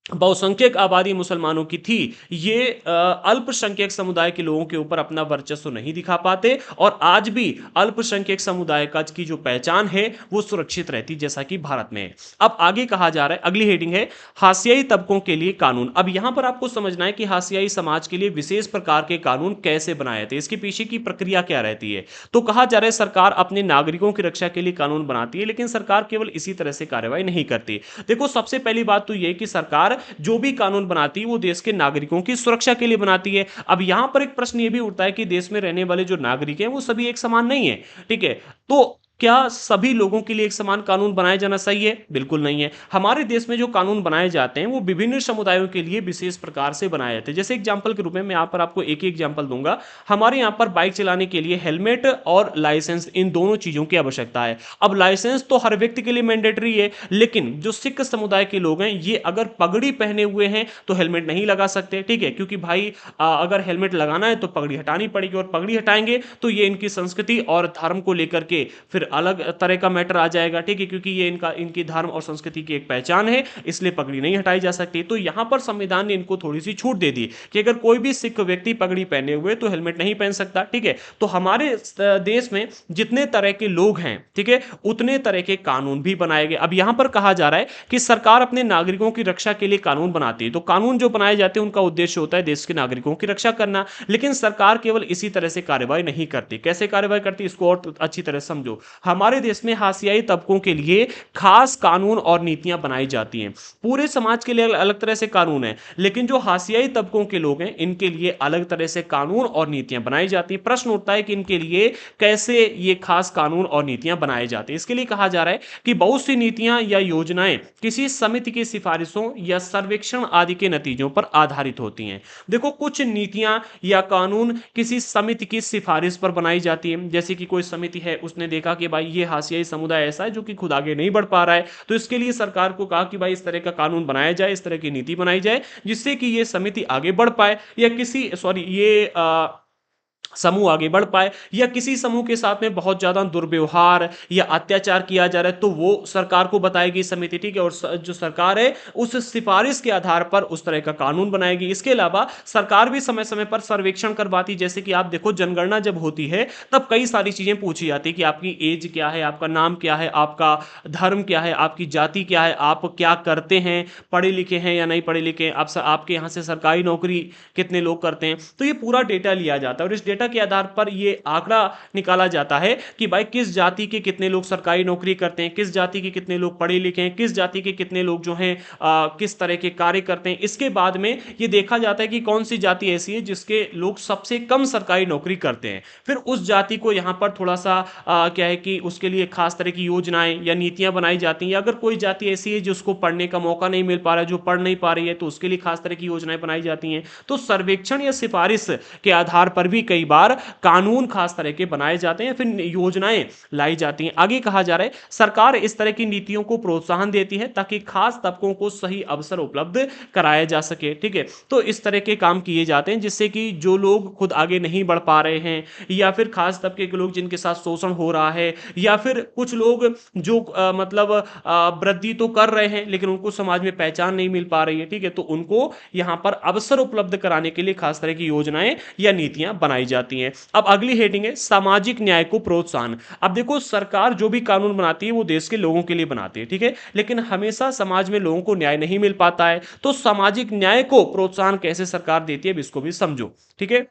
बहुसंख्यक आबादी मुसलमानों की थी, ये अल्पसंख्यक समुदाय के लोगों के ऊपर अपना वर्चस्व नहीं दिखा पाते, और आज भी अल्पसंख्यक समुदाय का की जो पहचान है वो सुरक्षित रहती, जैसा कि भारत में है। अब आगे कहा जा रहा है, अगली हेडिंग है हाशियाई तबकों के लिए कानून। अब यहां पर आपको समझना है कि हाशियाई समाज के लिए विशेष प्रकार के कानून कैसे बनाए थे, इसके पीछे की प्रक्रिया क्या रहती है। तो कहा जा रहा है सरकार अपने नागरिकों की रक्षा के लिए कानून बनाती है, लेकिन सरकार केवल इसी तरह से कार्रवाई नहीं करती। देखो, सबसे पहली बात तो यह कि सरकार जो भी कानून बनाती है वो देश के नागरिकों की सुरक्षा के लिए बनाती है। अब यहां पर एक प्रश्न ये भी उठता है कि देश में रहने वाले जो नागरिक हैं वो सभी एक समान नहीं है, ठीक है। तो क्या सभी लोगों के लिए एक समान कानून बनाया जाना सही है? बिल्कुल नहीं है। हमारे देश में जो कानून बनाए जाते हैं वो विभिन्न समुदायों के लिए विशेष प्रकार से बनाए जाते हैं। जैसे एग्जांपल के रूप में मैं यहां पर आपको एक ही एग्जांपल दूंगा। हमारे यहां पर बाइक चलाने के लिए हेलमेट और लाइसेंस, इन दोनों चीजों की आवश्यकता है। अब लाइसेंस तो हर व्यक्ति के लिए मैंडेटरी है, लेकिन जो सिख समुदाय के लोग हैं ये अगर पगड़ी पहने हुए हैं तो हेलमेट नहीं लगा सकते, ठीक है, क्योंकि भाई अगर हेलमेट लगाना है तो पगड़ी हटानी पड़ेगी, और पगड़ी हटाएंगे तो ये इनकी संस्कृति और धर्म को लेकर के फिर अलग तरह का मैटर आ जाएगा, ठीक है, क्योंकि ये इनकी धर्म और संस्कृति की एक पहचान है, इसलिए पगड़ी नहीं हटाई जा सकती। तो यहां पर संविधान ने इनको थोड़ी सी छूट दे दी कि अगर कोई भी सिख व्यक्ति पगड़ी पहने हुए तो हेलमेट नहीं पहन सकता, ठीक है। तो हमारे देश में जितने तरह के लोग हैं, ठीक है, उतने तरह के कानून भी बनाए गए। अब यहां पर कहा जा रहा है कि सरकार अपने नागरिकों की रक्षा के लिए कानून बनाती है, तो कानून जो बनाए जाते हैं उनका उद्देश्य होता है देश के नागरिकों की रक्षा करना, लेकिन सरकार केवल इसी तरह से कार्रवाई नहीं करती। कैसे कार्रवाई करती, इसको और अच्छी तरह समझो। हमारे देश में हाशियाई तबकों के लिए खास कानून और नीतियां बनाई जाती हैं। पूरे समाज के लिए अलग तरह से कानून है, लेकिन जो हाशियाई तबकों के लोग हैं इनके लिए अलग तरह से कानून और नीतियां बनाई जाती हैं। प्रश्न उठता है कि इनके लिए कैसे ये खास कानून और नीतियां बनाई जाती हैं। इसके लिए कहा जा रहा है कि बहुत सी नीतियां या योजनाएं किसी समिति की सिफारिशों या सर्वेक्षण आदि के नतीजों पर आधारित होती हैं। देखो, कुछ नीतियां या कानून किसी समिति की सिफारिश पर बनाई जाती है, जैसे कि कोई समिति है उसने देखा कि भाई ये हाशियाई समुदाय ऐसा है जो कि खुद आगे नहीं बढ़ पा रहा है, तो इसके लिए सरकार को कहा कि भाई इस तरह का कानून बनाया जाए, इस तरह की नीति बनाई जाए, जिससे कि ये समिति आगे बढ़ पाए, या किसी सॉरी ये समूह आगे बढ़ पाए, या किसी समूह के साथ में बहुत ज्यादा दुर्व्यवहार या अत्याचार किया जा रहा है तो वो सरकार को बताएगी समिति, ठीक है, और जो सरकार है उस सिफारिश के आधार पर उस तरह का कानून बनाएगी। इसके अलावा सरकार भी समय समय पर सर्वेक्षण करवाती, जैसे कि आप देखो जनगणना जब होती है तब कई सारी चीजें पूछी जाती है कि आपकी एज क्या है, आपका नाम क्या है, आपका धर्म क्या है, आपकी जाति क्या है, आप क्या करते हैं, पढ़े लिखे हैं या नहीं पढ़े लिखे हैं, आपके यहाँ से सरकारी नौकरी कितने लोग करते हैं, तो ये पूरा डेटा लिया जाता है और इस डेटा के आधार पर ये आंकड़ा निकाला जाता है कि भाई किस जाति के कितने लोग सरकारी नौकरी करते हैं, किस जाति के कितने लोग पढ़े लिखे हैं, किस जाति के कितने लोग जो हैं किस तरह के कार्य करते हैं। इसके बाद में ये देखा जाता है कि कौन सी जाति ऐसी है जिसके लोग सबसे कम सरकारी नौकरी करते हैं, फिर उस जाति को यहाँ पर थोड़ा सा क्या है कि उसके लिए खास तरह की योजनाएं या नीतियां बनाई जाती हैं, या अगर कोई जाति ऐसी है जिसको पढ़ने का मौका नहीं मिल पा रहा है, जो पढ़ नहीं पा रही है, तो उसके लिए खास तरह की योजनाएं बनाई जाती हैं। तो सर्वेक्षण या सिफारिश के आधार पर भी कई बार कानून खास तरह के बनाए जाते हैं, फिर योजनाएं लाई जाती हैं। आगे कहा जा रहा है सरकार इस तरह की नीतियों को प्रोत्साहन देती है ताकि खास तबकों को सही अवसर उपलब्ध कराया जा सके, ठीक है। तो इस तरह के काम किए जाते हैं जिससे कि जो लोग खुद आगे नहीं बढ़ पा रहे हैं, या फिर खास तबके के लोग जिनके साथ शोषण हो रहा है, या फिर कुछ लोग जो मतलब वृद्धि तो कर रहे हैं लेकिन उनको समाज में पहचान नहीं मिल पा रही है, ठीक है, तो उनको यहां पर अवसर उपलब्ध कराने के लिए खास तरह की योजनाएं या नीतियां बनाई जाती हैं। अब अगली हेडिंग है सामाजिक न्याय को प्रोत्साहन। अब देखो सरकार जो भी कानून बनाती है वो देश के लोगों के लिए बनाती है, ठीक है, लेकिन हमेशा समाज में लोगों को न्याय नहीं मिल पाता है, तो सामाजिक न्याय को प्रोत्साहन कैसे सरकार देती है इसको भी समझो, ठीक है।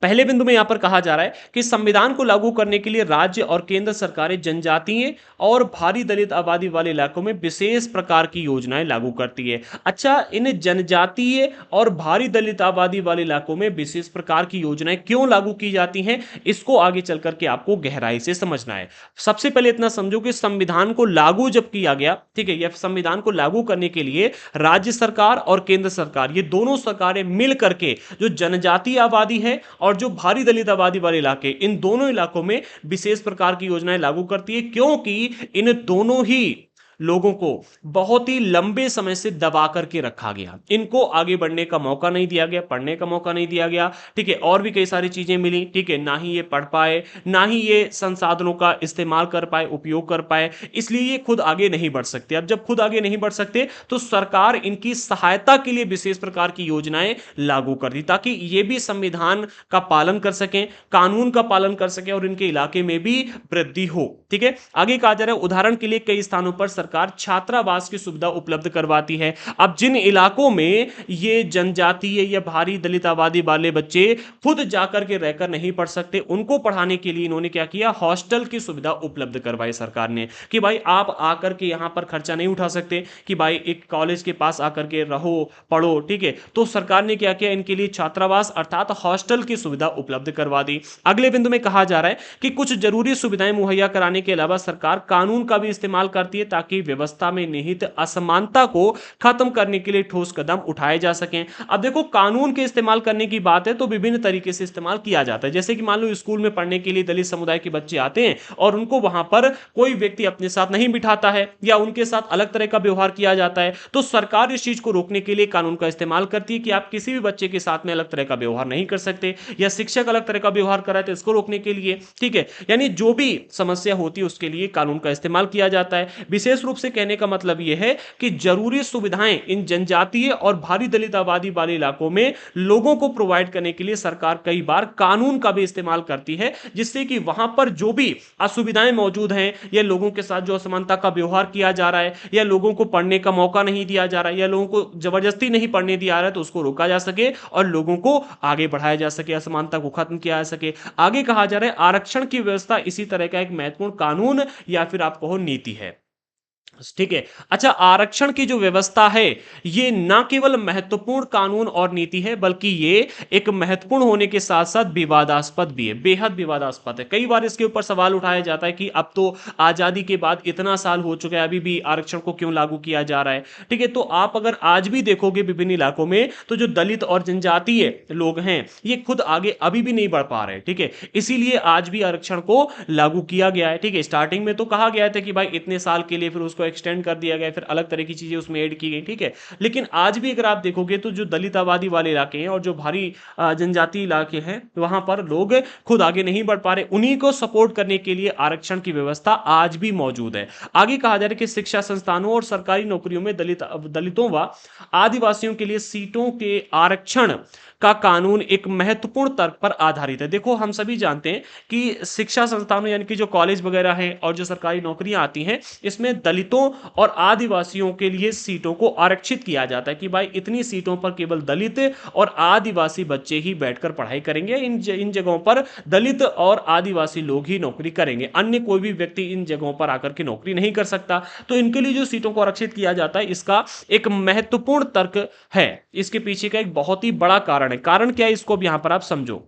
पहले बिंदु में यहां पर कहा जा रहा है कि संविधान को लागू करने के लिए राज्य और केंद्र सरकारें जनजातीय और भारी दलित आबादी वाले इलाकों में विशेष प्रकार की योजनाएं लागू करती है। अच्छा, इन जनजातीय और भारी दलित आबादी वाले इलाकों में विशेष प्रकार की योजनाएं क्यों लागू की जाती हैं, इसको आगे चल करके आपको गहराई से समझना है। सबसे पहले इतना समझो कि संविधान को लागू जब किया गया, ठीक है, यह संविधान को लागू करने के लिए राज्य सरकार और केंद्र सरकार, ये दोनों सरकारें मिल करके जो जनजातीय आबादी है और जो भारी दलित आबादी वाले इलाके, इन दोनों इलाकों में विशेष प्रकार की योजनाएं लागू करती है, क्योंकि इन दोनों ही लोगों को बहुत ही लंबे समय से दबा करके रखा गया, इनको आगे बढ़ने का मौका नहीं दिया गया, पढ़ने का मौका नहीं दिया गया, ठीक है, और भी कई सारी चीजें मिली, ठीक है, ना ही ये पढ़ पाए, ना ही ये संसाधनों का इस्तेमाल कर पाए, उपयोग कर पाए, इसलिए ये खुद आगे नहीं बढ़ सकते। अब जब खुद आगे नहीं बढ़ सकते तो सरकार इनकी सहायता के लिए विशेष प्रकार की योजनाएं लागू कर दी, ताकि ये भी संविधान का पालन कर सकें, कानून का पालन कर सकें और इनके इलाके में भी वृद्धि हो, ठीक है। आगे कहा जा रहा है उदाहरण के लिए कई स्थानों पर सरकार छात्रावास की सुविधा उपलब्ध करवाती है। अब जिन इलाकों में ये जनजातीय या भारी दलित आबादी वाले बच्चे खुद जाकर के रहकर नहीं पढ़ सकते, उनको पढ़ाने के लिए इन्होंने क्या किया, हॉस्टल की सुविधा उपलब्ध करवाई सरकार ने, कि भाई आप आकर के यहां पर खर्चा नहीं उठा सकते कि भाई एक कॉलेज के पास आकर के रहो पढ़ो, ठीक है, तो सरकार ने क्या किया, इनके लिए छात्रावास अर्थात हॉस्टल की सुविधा उपलब्ध करवा दी। अगले बिंदु में कहा जा रहा है कि कुछ जरूरी सुविधाएं मुहैया कराने के अलावा सरकार कानून का भी इस्तेमाल करती है ताकि व्यवस्था में निहित असमानता को खत्म करने के लिए ठोस कदम उठाए जा सकें। अब देखो कानून के इस्तेमाल करने की बात है तो विभिन्न तरीके से इस्तेमाल किया जाता है, जैसे कि मान लो स्कूल में पढ़ने के लिए दलित समुदाय के बच्चे आते हैं और उनको वहां पर कोई व्यक्ति अपने साथ नहीं बिठाता है या उनके साथ अलग तरह का व्यवहार किया जाता है, तो सरकार इस चीज को रोकने के लिए कानून का इस्तेमाल करती है कि आप किसी भी बच्चे के साथ में अलग तरह का व्यवहार नहीं कर सकते, या शिक्षक अलग तरह का व्यवहार कर रहा है तो इसको रोकने के लिए, ठीक है, यानी जो भी समस्या होती है उसके लिए कानून का इस्तेमाल किया जाता है। विशेष रूप से कहने का मतलब यह है कि जरूरी सुविधाएं इन जनजातीय और भारी दलित आबादी वाले इलाकों में लोगों को प्रोवाइड करने के लिए सरकार कई बार कानून का भी इस्तेमाल करती है, जिससे कि वहां पर जो भी असुविधाएं मौजूद हैं या लोगों के साथ जो असमानता का व्यवहार किया जा रहा है या लोगों को पढ़ने का मौका नहीं दिया जा रहा है या लोगों को जबरदस्ती नहीं पढ़ने दिया जा रहा है, तो उसको रोका जा सके और लोगों को आगे बढ़ाया जा सके, असमानता को खत्म किया जा सके। आगे कहा जा रहा है आरक्षण की व्यवस्था इसी तरह का एक महत्वपूर्ण कानून या फिर आप कहो नीति है। ठीक है। अच्छा, आरक्षण की जो व्यवस्था है, ये ना केवल महत्वपूर्ण कानून और नीति है, बल्कि ये एक महत्वपूर्ण होने के साथ-साथ विवादास्पद भी है, बेहद विवादास्पद है। कई बार इसके ऊपर सवाल उठाया जाता है कि अब तो आज़ादी के बाद इतना साल हो चुका है, अभी भी आरक्षण को क्यों लागू किया जा रहा है? ठीक है, तो आप अगर आज भी देखोगे विभिन्न इलाकों में, तो जो दलित और जनजातीय लोग हैं, ये खुद आगे अभी भी नहीं बढ़ पा रहे हैं, ठीक है? इसीलिए आज भी आरक्षण को लागू किया गया है, ठीक है? स्टार्टिंग में तो कहा गया था कि भाई इतने साल के लिए, फिर उसको एक्सटेंड कर दिया गया, फिर अलग तरह की चीजें उसमें ऐड की गई, ठीक है। लेकिन आज भी अगर आप देखोगे तो जो दलित आबादी वाले इलाके हैं और जो भारी जनजातीय इलाके हैं, वहां पर लोग खुद आगे नहीं बढ़ पा रहे, उन्हीं को सपोर्ट करने के लिए आरक्षण की व्यवस्था आज भी मौजूद है। आगे कहा जा रहा है कि शिक्षा संस्थानों और सरकारी नौकरियों में दलितों व आदिवासियों के लिए सीटों के आरक्षण का कानून एक महत्वपूर्ण तर्क पर आधारित है। देखो, हम सभी जानते हैं कि शिक्षा संस्थानों यानी कि जो कॉलेज वगैरह हैं और जो सरकारी नौकरियां आती हैं, इसमें दलितों और आदिवासियों के लिए सीटों को आरक्षित किया जाता है कि भाई इतनी सीटों पर केवल दलित और आदिवासी बच्चे ही बैठकर पढ़ाई करेंगे, इन जगहों पर दलित और आदिवासी लोग ही नौकरी करेंगे, अन्य कोई भी व्यक्ति इन जगहों पर आकर के नौकरी नहीं कर सकता। तो इनके लिए जो सीटों को आरक्षित किया जाता है, इसका एक महत्वपूर्ण तर्क है, इसके पीछे का एक बहुत ही बड़ा कारण है। कारण क्या है, इसको अब यहां पर आप समझो।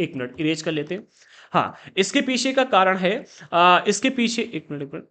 एक मिनट इरेज कर लेते हैं। हाँ, इसके पीछे का कारण है, इसके पीछे एक मिनट।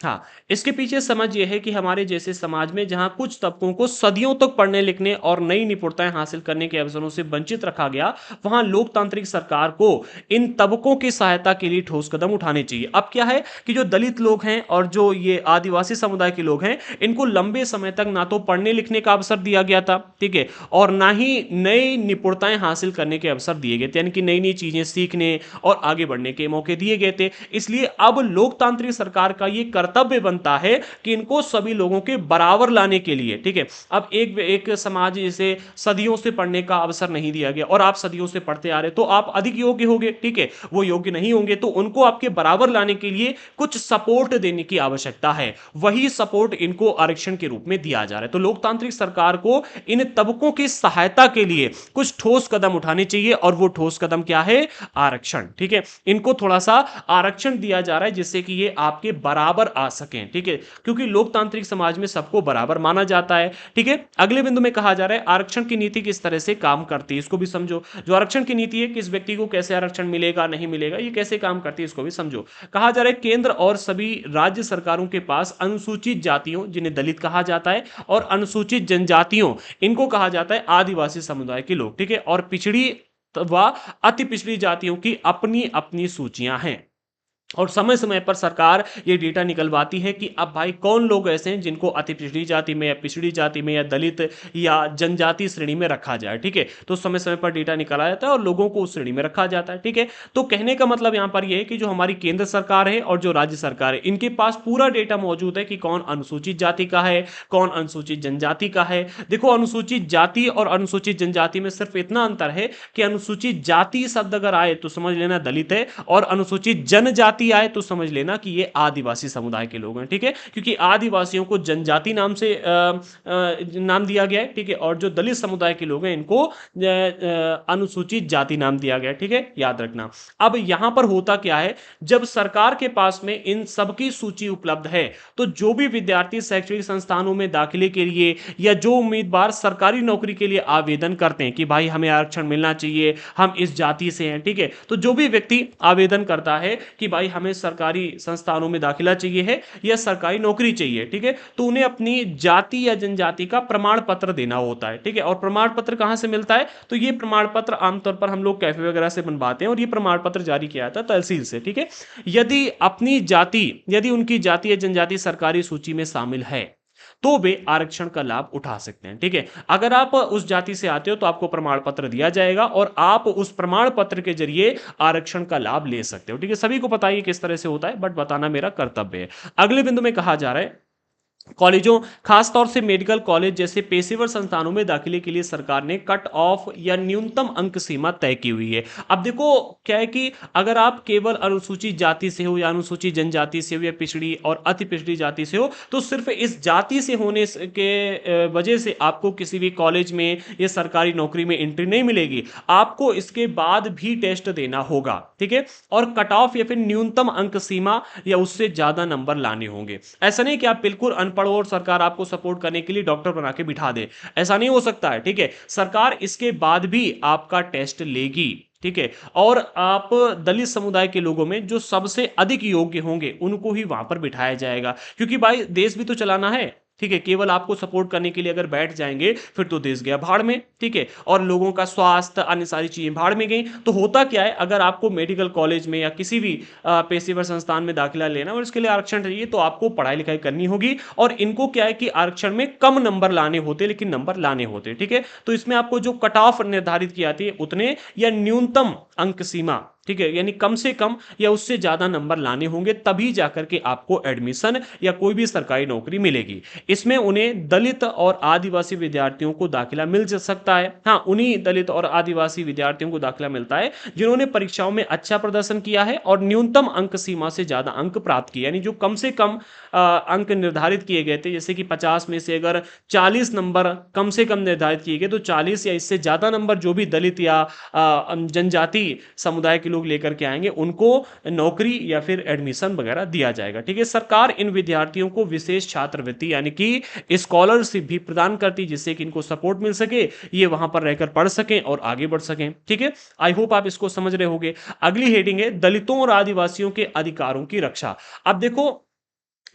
हाँ, इसके पीछे समझ ये है कि हमारे जैसे समाज में जहां कुछ तबकों को सदियों तक पढ़ने लिखने और नई निपुणताएं हासिल करने के अवसरों से वंचित रखा गया, वहां लोकतांत्रिक सरकार को इन तबकों की सहायता के लिए ठोस कदम उठाने चाहिए। अब क्या है कि जो दलित लोग हैं और जो ये आदिवासी समुदाय के लोग हैं, इनको लंबे समय तक ना तो पढ़ने लिखने का अवसर दिया गया था, ठीक है, और ना ही नई निपुणताएं हासिल करने के अवसर दिए गए थे, यानी कि नई नई चीजें सीखने और आगे बढ़ने के मौके दिए गए थे। इसलिए अब लोकतांत्रिक सरकार का ये कर्तव्य बनता है कि इनको सभी लोगों के बराबर लाने के लिए, ठीक है। अब एक एक समाज जैसे सदियों से पढ़ने का अवसर नहीं दिया गया और आप सदियों से पढ़ते आ रहे, तो आप अधिक योग्य होंगे, ठीक है, वो योग्य नहीं होंगे, तो उनको आपके बराबर लाने के लिए कुछ सपोर्ट देने की आवश्यकता है। वही सपोर्ट इनको आरक्षण के रूप में दिया जा रहा है। तो लोकतांत्रिक सरकार को इन तबकों की सहायता के लिए कुछ ठोस कदम उठाने चाहिए, और वो ठोस कदम क्या है? आरक्षण, ठीक है। इनको थोड़ा सा आरक्षण दिया जा रहा है जिससे कि ये आपके बराबर आ सकें, ठीक है, क्योंकि लोकतांत्रिक समाज में सबको बराबर माना जाता है, ठीक है। अगले बिंदु में कहा जा रहा है आरक्षण की नीति किस तरह से काम करती है, इसको भी समझो। जो आरक्षण की नीति है, किस व्यक्ति को कैसे आरक्षण मिलेगा नहीं मिलेगा, ये कैसे काम करती है, इसको भी समझो। कहा जा रहा है केंद्र और सभी राज्य सरकारों के पास अनुसूचित जातियों, जिन्हें दलित कहा जाता है, और अनुसूचित जनजातियों, इनको कहा जाता है आदिवासी समुदाय के लोग, ठीक है, और पिछड़ी व अति पिछड़ी जातियों की अपनी अपनी सूचियां हैं। और समय समय पर सरकार ये डेटा निकलवाती है कि अब भाई कौन लोग ऐसे हैं जिनको अति पिछड़ी जाति में या पिछड़ी जाति में या दलित या जनजाति श्रेणी में रखा जाए, ठीक है। तो समय समय पर डेटा निकाला जाता है और लोगों को उस श्रेणी में रखा जाता है, ठीक है। तो कहने का मतलब यहां पर यह है कि जो हमारी केंद्र सरकार है और जो राज्य सरकार है, इनके पास पूरा डेटा मौजूद है कि कौन अनुसूचित जाति का है, कौन अनुसूचित जनजाति का है। देखो, अनुसूचित जाति और अनुसूचित जनजाति में सिर्फ इतना अंतर है कि अनुसूचित जाति शब्द अगर आए तो समझ लेना दलित है, और अनुसूचित जनजाति आए तो समझ लेना कि ये आदिवासी समुदाय के लोग हैं, ठीक है, क्योंकि आदिवासियों को जनजाति नाम से नाम दिया गया है, ठीक है, और जो दलित समुदाय के लोग हैं इनको अनुसूचित जाति नाम दिया गया है, ठीक है, याद रखना। अब यहां पर होता क्या है, जब सरकार के पास में इन सबकी सूची उपलब्ध है, तो जो भी विद्यार्थी शैक्षणिक संस्थानों में दाखिले के लिए या जो उम्मीदवार सरकारी नौकरी के लिए आवेदन करते हैं कि भाई हमें आरक्षण मिलना चाहिए, हम इस जाति से हैं, ठीक है, तो जो भी व्यक्ति आवेदन करता है कि भाई हमें सरकारी संस्थानों में दाखिला चाहिए है या सरकारी नौकरी चाहिए, ठीक है, तो उन्हें अपनी जाति या जनजाति का प्रमाण पत्र देना होता है, ठीक है। और प्रमाण पत्र कहां से मिलता है? तो ये प्रमाण पत्र आमतौर पर हम लोग कैफे वगैरह से बनवाते हैं, और ये प्रमाण पत्र जारी किया जाता है तहसील से, ठीक है। यदि अपनी जाति, यदि उनकी जाति या जनजाति सरकारी सूची में शामिल है, तो वे आरक्षण का लाभ उठा सकते हैं, ठीक है। अगर आप उस जाति से आते हो तो आपको प्रमाण पत्र दिया जाएगा और आप उस प्रमाण पत्र के जरिए आरक्षण का लाभ ले सकते हो, ठीक है। सभी को पता है किस तरह से होता है, बट बताना मेरा कर्तव्य है। अगले बिंदु में कहा जा रहा है कॉलेजों, खास तौर से मेडिकल कॉलेज जैसे पेशेवर संस्थानों में दाखिले के लिए सरकार ने कट ऑफ या न्यूनतम अंक सीमा तय की हुई है। अब देखो क्या है कि अगर आप केवल अनुसूचित जाति से हो या अनुसूचित जनजाति से हो या पिछड़ी और अति पिछड़ी जाति से हो, तो सिर्फ इस जाति से होने के वजह से आपको किसी भी कॉलेज में या सरकारी नौकरी में एंट्री नहीं मिलेगी। आपको इसके बाद भी टेस्ट देना होगा, ठीक है। और कट ऑफ या फिर न्यूनतम अंक सीमा या उससे ज्यादा नंबर लाने होंगे। ऐसा नहीं कि आप बिल्कुल अनपढ़ हो और सरकार आपको सपोर्ट करने के लिए डॉक्टर बना के बिठा दे, ऐसा नहीं हो सकता है, ठीक है। सरकार इसके बाद भी आपका टेस्ट लेगी, ठीक है। और आप दलित समुदाय के लोगों में जो सबसे अधिक योग्य होंगे उनको ही वहां पर बिठाया जाएगा, क्योंकि भाई देश भी तो चलाना है, ठीक है। केवल आपको सपोर्ट करने के लिए अगर बैठ जाएंगे फिर तो देश गया भाड़ में, ठीक है। और लोगों का स्वास्थ्य अन्य सारी चीजें भाड़ में गई। तो होता क्या है, अगर आपको मेडिकल कॉलेज में या किसी भी पेशेवर संस्थान में दाखिला लेना और इसके लिए आरक्षण चाहिए तो आपको पढ़ाई लिखाई करनी होगी। और इनको क्या है कि आरक्षण में कम नंबर लाने होते, लेकिन नंबर लाने होते, ठीक है। तो इसमें आपको जो कट ऑफ निर्धारित की जाती है उतने या न्यूनतम अंक सीमा, ठीक है, यानी कम से कम या उससे ज्यादा नंबर लाने होंगे, तभी जाकर के आपको एडमिशन या कोई भी सरकारी नौकरी मिलेगी। इसमें उन्हें दलित और आदिवासी विद्यार्थियों को दाखिला मिल सकता है। हाँ, उन्हीं दलित और आदिवासी विद्यार्थियों को दाखिला मिलता है जिन्होंने परीक्षाओं में अच्छा प्रदर्शन किया है और न्यूनतम अंक सीमा से ज्यादा अंक प्राप्त किए, यानी जो कम से कम अंक निर्धारित किए गए थे, जैसे कि 50 में से अगर 40 नंबर कम से कम निर्धारित किए गए तो 40 या इससे ज्यादा नंबर जो भी दलित या जनजाति समुदाय के लोग लेकर के आएंगे उनको नौकरी या फिर एडमिशन वगैरह दिया जाएगा, ठीक है। सरकार इन विद्यार्थियों को विशेष छात्रवृत्ति यानी कि स्कॉलरशिप भी प्रदान करती, जिससे कि इनको सपोर्ट मिल सके, ये वहां पर रहकर पढ़ सकें और आगे बढ़ सकें, ठीक है। आई होप आप इसको समझ रहे होंगे। अगली हेडिंग है दलितों और आदिवासियों के अधिकारों की रक्षा। अब देखो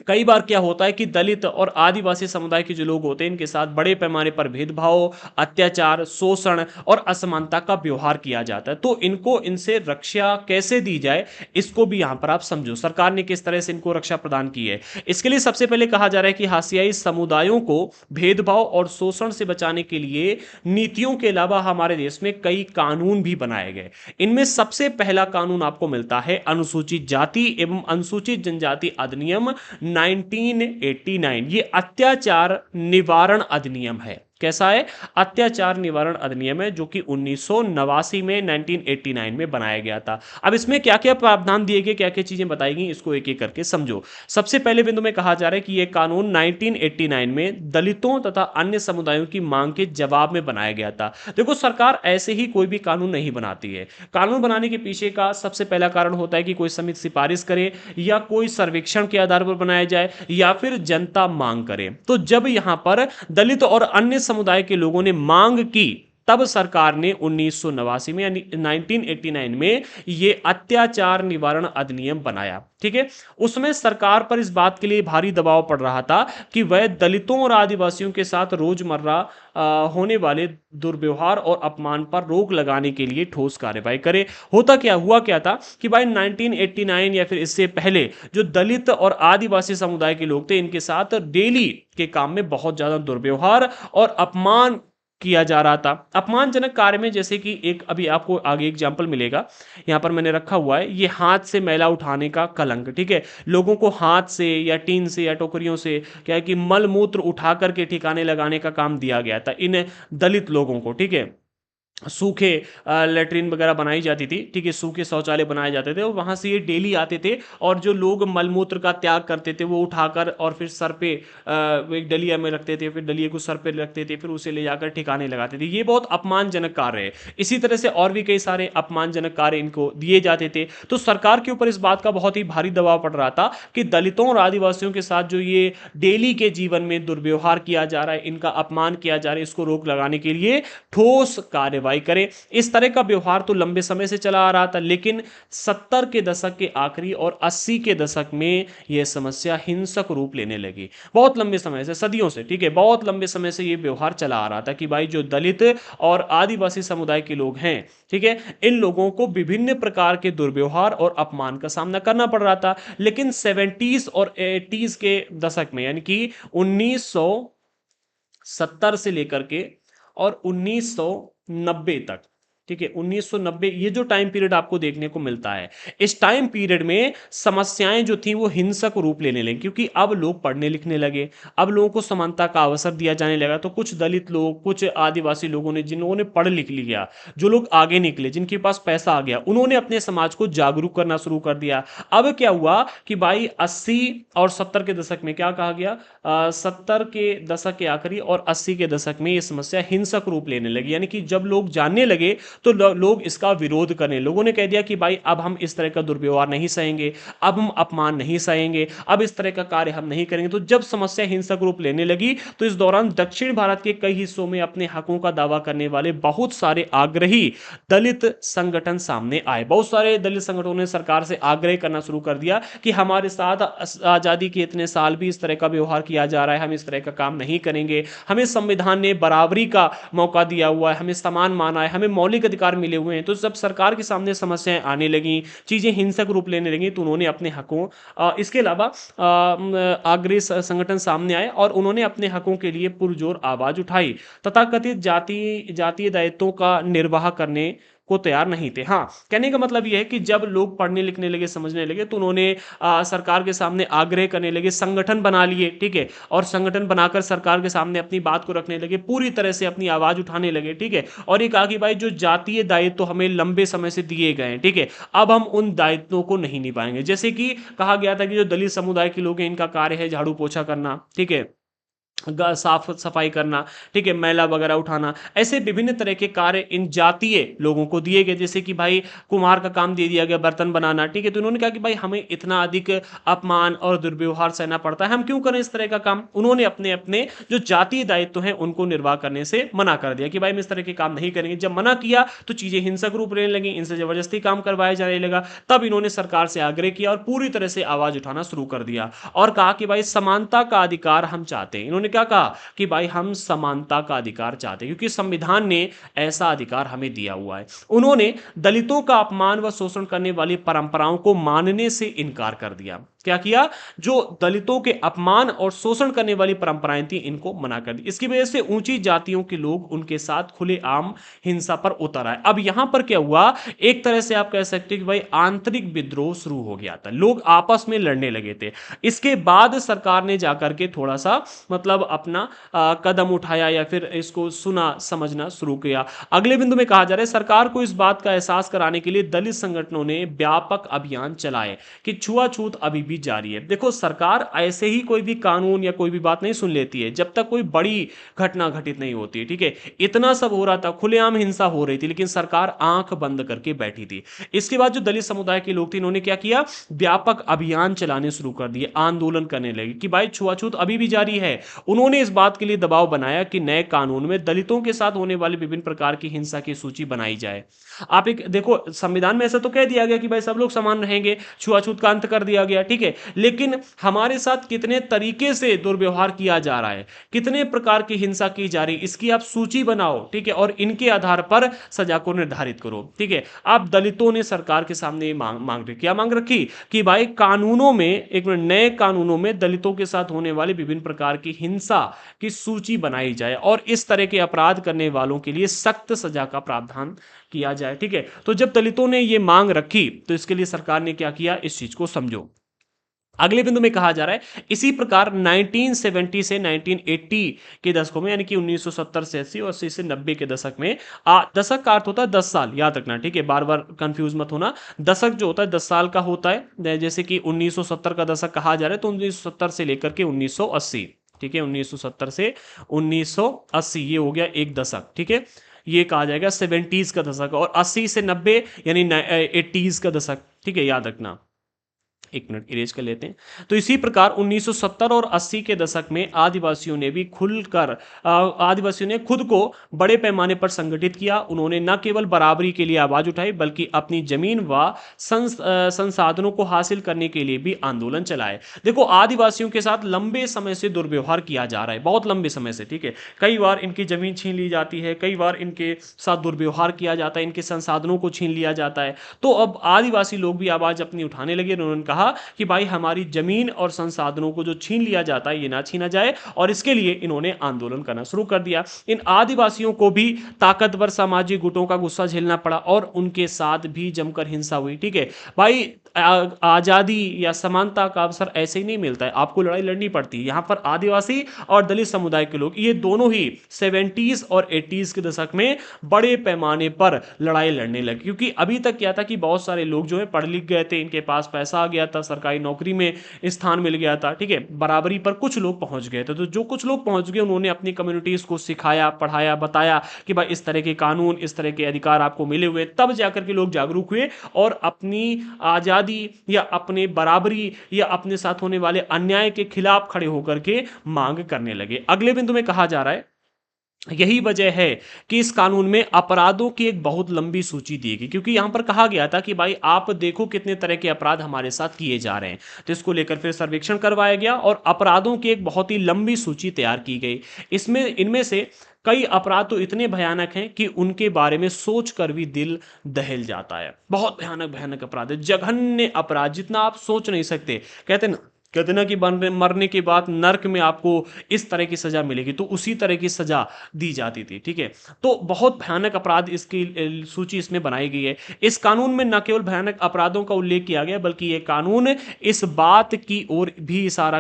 कई बार क्या होता है कि दलित और आदिवासी समुदाय के जो लोग होते हैं इनके साथ बड़े पैमाने पर भेदभाव, अत्याचार, शोषण और असमानता का व्यवहार किया जाता है। तो इनको इनसे रक्षा कैसे दी जाए, इसको भी यहां पर आप समझो सरकार ने किस तरह से इनको रक्षा प्रदान की है। इसके लिए सबसे पहले कहा जा रहा है कि हाशियाई समुदायों को भेदभाव और शोषण से बचाने के लिए नीतियों के अलावा हमारे देश में कई कानून भी बनाए गए। इनमें सबसे पहला कानून आपको मिलता है अनुसूचित जाति एवं अनुसूचित जनजाति अधिनियम 1989। ये अत्याचार निवारण अधिनियम है। कैसा है? अत्याचार निवारण अधिनियम है, जो कि 1989 में 1989 में बनाया गया था। अब इसमें क्या क्या प्रावधान दिए गए, क्या क्या चीजें बताई गई, इसको एक एक करके समझो। सबसे पहले बिंदु में कहा जा रहा है कि यह कानून 1989 में दलितों तथा अन्य समुदायों की मांग के जवाब में बनाया गया था। देखो सरकार ऐसे ही कोई भी कानून नहीं बनाती है। कानून बनाने के पीछे का सबसे पहला कारण होता है कि कोई समिति सिफारिश करे या कोई सर्वेक्षण के आधार पर बनाया जाए या फिर जनता मांग करे। तो जब यहां पर दलित और अन्य समुदाय के लोगों ने मांग की तब सरकार ने 1989 में यानी 1989 में यह अत्याचार निवारण अधिनियम बनाया, ठीक है। उसमें सरकार पर इस बात के लिए भारी दबाव पड़ रहा था कि वह दलितों और आदिवासियों के साथ रोजमर्रा होने वाले दुर्व्यवहार और अपमान पर रोक लगाने के लिए ठोस कार्रवाई करे। हुआ क्या था कि भाई 1989 या फिर इससे पहले जो दलित और आदिवासी समुदाय के लोग थे इनके साथ डेली के काम में बहुत ज्यादा दुर्व्यवहार और अपमान किया जा रहा था। अपमानजनक कार्य में जैसे कि एक अभी आपको आगे एग्जाम्पल मिलेगा, यहां पर मैंने रखा हुआ है, ये हाथ से मैला उठाने का कलंक, ठीक है। लोगों को हाथ से या टीन से या टोकरियों से क्या है कि मल मूत्र उठा करके ठिकाने लगाने का काम दिया गया था इन दलित लोगों को, ठीक है। सूखे लेटरिन वगैरह बनाई जाती थी, ठीक है, सूखे शौचालय बनाए जाते थे और वहां से ये डेली आते थे और जो लोग मलमूत्र का त्याग करते थे वो उठाकर और फिर सर पे एक डलिया में रखते थे, फिर डलिए को सर पे रखते थे, फिर उसे ले जाकर ठिकाने लगाते थे। ये बहुत अपमानजनक कार्य है। इसी तरह से और भी कई सारे अपमानजनक कार्य इनको दिए जाते थे। तो सरकार के ऊपर इस बात का बहुत ही भारी दबाव पड़ रहा था कि दलितों और आदिवासियों के साथ जो ये डेली के जीवन में दुर्व्यवहार किया जा रहा है, इनका अपमान किया जा रहा है, इसको रोक लगाने के लिए ठोस कार्रवाई करें। इस तरह का व्यवहार तो लंबे समय से चला आ रहा था, लेकिन 70 के दशक के आखिरी और 80 के दशक में यह समस्या हिंसक रूप लेने लगी। बहुत लंबे समय से, सदियों से, ठीक है, बहुत लंबे समय से यह व्यवहार चला आ रहा था कि भाई जो दलित और आदिवासी समुदाय के लोग हैं, ठीक है, इन लोगों को विभिन्न प्रकार के दुर्व्यवहार और अपमान का सामना करना पड़ रहा था। लेकिन 70s और 80s के दशक में यानी कि 1970 से लेकर के और 1990 तक, ठीक है, 1990 ये जो टाइम पीरियड आपको देखने को मिलता है, इस टाइम पीरियड में समस्याएं जो थी वो हिंसक रूप लेने लगी, क्योंकि अब लोग पढ़ने लिखने लगे, अब लोगों को समानता का अवसर दिया जाने लगा। तो कुछ दलित लोग, कुछ आदिवासी लोगों ने, जिन लोगों ने पढ़ लिख लिया, जो लोग आगे निकले, जिनके पास पैसा आ गया, उन्होंने अपने समाज को जागरूक करना शुरू कर दिया। अब क्या हुआ कि भाई 80 और 70 के दशक में क्या कहा गया, 70 के दशक के आखिरी और 80 के दशक में ये समस्या हिंसक रूप लेने लगी, यानी कि जब लोग जानने लगे तो लोग इसका विरोध करने, लोगों ने कह दिया कि भाई अब हम इस तरह का दुर्व्यवहार नहीं सहेंगे, अब हम अपमान नहीं सहेंगे, अब इस तरह का कार्य हम नहीं करेंगे। तो जब समस्या हिंसक रूप लेने लगी तो इस दौरान दक्षिण भारत के कई हिस्सों में अपने हकों का दावा करने वाले बहुत सारे आग्रही दलित संगठन सामने आए। बहुत सारे दलित संगठनों ने सरकार से आग्रह करना शुरू कर दिया कि हमारे साथ आजादी के इतने साल भी इस तरह का व्यवहार किया जा रहा है, हम इस तरह का काम नहीं करेंगे, हमें संविधान ने बराबरी का मौका दिया हुआ है, हमें समान माना है, हमें मौलिक अधिकार मिले हुए हैं। तो जब सरकार के सामने समस्याएं आने लगी, चीजें हिंसक रूप लेने लगी, तो उन्होंने अपने हकों, इसके अलावा आग्रही संगठन सामने आए और उन्होंने अपने हकों के लिए पुरजोर आवाज उठाई, तथाकथित जातीय दायित्वों का निर्वाह करने को तैयार नहीं थे। हाँ, कहने का मतलब यह है कि जब लोग पढ़ने लिखने लगे, समझने लगे, तो उन्होंने सरकार के सामने आग्रह करने लगे, संगठन बना लिए, ठीक है, और संगठन बनाकर सरकार के सामने अपनी बात को रखने लगे, पूरी तरह से अपनी आवाज उठाने लगे, ठीक है। और ये कहा कि भाई जो जातीय दायित्व तो हमें लंबे समय से दिए गए हैं, ठीक है, अब हम उन दायित्वों को नहीं निभाएंगे। जैसे कि कहा गया था कि जो दलित समुदाय के लोग हैं, इनका कार्य है झाड़ू पोछा करना, ठीक है, साफ सफाई करना, ठीक है, मैला वगैरह उठाना, ऐसे विभिन्न तरह के कार्य इन जातीय लोगों को दिए गए। जैसे कि भाई कुम्हार का काम दे दिया गया, बर्तन बनाना, ठीक है। तो उन्होंने कहा कि भाई हमें इतना अधिक अपमान और दुर्व्यवहार सहना पड़ता है, हम क्यों करें इस तरह का काम। उन्होंने अपने अपने जो जातीय दायित्व हैं उनको निर्वाह करने से मना कर दिया कि भाई हम इस तरह के काम नहीं करेंगे। जब मना किया तो चीजें हिंसक रूप लेने लगी, इनसे जबरदस्ती काम करवाया जाने लगा। तब इन्होंने सरकार से आग्रह किया और पूरी तरह से आवाज उठाना शुरू कर दिया और कहा कि भाई समानता का अधिकार हम चाहते हैं। इन्होंने क्या कहा कि भाई हम समानता का अधिकार चाहते हैं, क्योंकि संविधान ने ऐसा अधिकार हमें दिया हुआ है। उन्होंने दलितों का अपमान व शोषण करने वाली परंपराओं को मानने से इनकार कर दिया। क्या किया, जो दलितों के अपमान और शोषण करने वाली परंपराएं थी इनको मना कर दी। इसकी वजह से ऊंची जातियों के लोग उनके साथ खुलेआम हिंसा पर उतर आए। अब यहां पर क्या हुआ, एक तरह से आप कह सकते हो कि भाई आंतरिक विद्रोह शुरू हो गया था, लोग आपस में लड़ने लगे थे। इसके बाद सरकार ने जाकर के थोड़ा सा मतलब अपना कदम उठाया या फिर इसको सुना समझना शुरू किया। अगले बिंदु में कहा जा रहा है सरकार को इस बात का एहसास कराने के लिए दलित संगठनों ने व्यापक अभियान चलाए कि छुआछूत अभी भी जारी है। देखो, सरकार ऐसे ही कोई भी कानून या कोई भी बात नहीं सुन लेती है जब तक कोई बड़ी घटना घटित नहीं होती है, ठीक है। इतना सब हो रहा था, खुलेआम हिंसा हो रही थी, लेकिन सरकार आंख बंद करके बैठी थी। इसके बाद जो दलित समुदाय के लोग थे इन्होंने क्या किया, व्यापक अभियान चलाने शुरू कर दिए, आंदोलन करने लगे कि भाई छुआछूत अभी भी जारी है। उन्होंने इस बात के लिए दबाव बनाया कि नए कानून में दलितों के साथ होने वाले विभिन्न प्रकार की हिंसा की सूची बनाई जाए। आप एक देखो, संविधान में ऐसा तो कह दिया गया कि भाई सब लोग समान रहेंगे, छुआछूत का अंत कर दिया गया, ठीक है, लेकिन हमारे साथ कितने तरीके से दुर्व्यवहार किया जा रहा है, कितने प्रकार की हिंसा की जा रही है, इसकी आप सूची बनाओ, ठीक है, और इनके आधार पर सजा को निर्धारित करो, ठीक है। आप दलितों ने सरकार के सामने मांग रखी, क्या मांग रखी कि भाई कानूनों में, एक नए कानूनों में दलितों के साथ होने वाले विभिन्न प्रकार की हिंसा की सूची बनाई जाए और इस तरह के अपराध करने वालों के लिए सख्त सजा का प्रावधान किया जाए, ठीक है। तो जब दलितों ने यह मांग रखी तो इसके लिए सरकार ने क्या किया, इस चीज को समझो। अगले बिंदु में कहा जा रहा है इसी प्रकार 1970 से 1980 के दशकों में, यानी कि 1970 से 80 और 80 से 90 के दशक में, दशक का अर्थ होता है 10 साल, याद रखना, ठीक है, बार बार कंफ्यूज मत होना। दशक जो होता है 10 साल का होता है, जैसे कि 1970 का दशक कहा जा रहा है तो 1970 से लेकर के 1980, ठीक है, 1970 से 1980 ये हो गया एक दशक, ठीक है। ये कहा जाएगा 70s का दशक, और 80 से 90 यानी 80s का दशक, ठीक है, याद रखना। एक मिनट इरेज कर लेते हैं। तो इसी प्रकार 1970 और 80 के दशक में आदिवासियों ने भी खुलकर आदिवासियों ने खुद को बड़े पैमाने पर संगठित किया। उन्होंने न केवल बराबरी के लिए आवाज उठाई बल्कि अपनी जमीन व संसाधनों को हासिल करने के लिए भी आंदोलन चलाए। देखो, आदिवासियों के साथ लंबे समय से दुर्व्यवहार किया जा रहा है, बहुत लंबे समय से, ठीक है। कई बार इनकी जमीन छीन ली जाती है, कई बार इनके साथ दुर्व्यवहार किया जाता है, इनके संसाधनों को छीन लिया जाता है। तो अब आदिवासी लोग भी आवाज अपनी उठाने लगे। उन्होंने कहा कहा कि भाई हमारी जमीन और संसाधनों को जो छीन लिया जाता है ये ना छीना जाए, और इसके लिए इन्होंने आंदोलन करना शुरू कर दिया। इन आदिवासियों को भी ताकतवर सामाजिक गुटों का गुस्सा झेलना पड़ा और उनके साथ भी जमकर हिंसा हुई। ठीक है भाई, आजादी या समानता का अवसर ऐसे ही नहीं मिलता है, आपको लड़ाई लड़नी पड़ती है। यहां पर आदिवासी और दलित समुदाय के लोग ये दोनों ही 70s और 80s के दशक में बड़े पैमाने पर लड़ाई लड़ने लगे, क्योंकि अभी तक क्या था कि बहुत सारे लोग जो है पढ़ लिख गए थे, इनके पास पैसा आ गया था, सरकारी नौकरी में स्थान मिल गया था। ठीक है, बराबरी पर कुछ लोग पहुंच गए थे, तो जो कुछ लोग पहुंच गए उन्होंने अपनी कम्युनिटीज को सिखाया, पढ़ाया, बताया कि भाई इस तरह के कानून, इस तरह के अधिकार आपको मिले हुए, तब जाकर के लोग जागरूक हुए और अपनी आजादी या अपने बराबरी या अपने साथ होने वाले अन्याय के खिलाफ खड़े होकर के मांग करने लगे। अगले बिंदु में कहा जा रहा है, यही वजह है कि इस कानून में अपराधों की एक बहुत लंबी सूची दी गई, क्योंकि यहां पर कहा गया था कि भाई आप देखो कितने तरह के अपराध हमारे साथ किए जा रहे हैं, तो इसको लेकर फिर सर्वेक्षण करवाया गया और अपराधों की एक बहुत ही लंबी सूची तैयार की गई। इसमें इनमें से कई अपराध तो इतने भयानक हैं कि उनके बारे में सोचकर भी दिल दहल जाता है। बहुत भयानक भयानक अपराध है, जघन्य अपराध, जितना आप सोच नहीं सकते। कहते ना कि मरने के बाद नर्क में आपको इस तरह की सजा मिलेगी, तो उसी तरह की सजा दी जाती थी। ठीक है, तो बहुत भयानक अपराध इसकी सूची इसमें बनाई गई है। इस कानून में न केवल भयानक अपराधों का उल्लेख किया गया, बल्कि यह कानून इस बात की ओर भी इशारा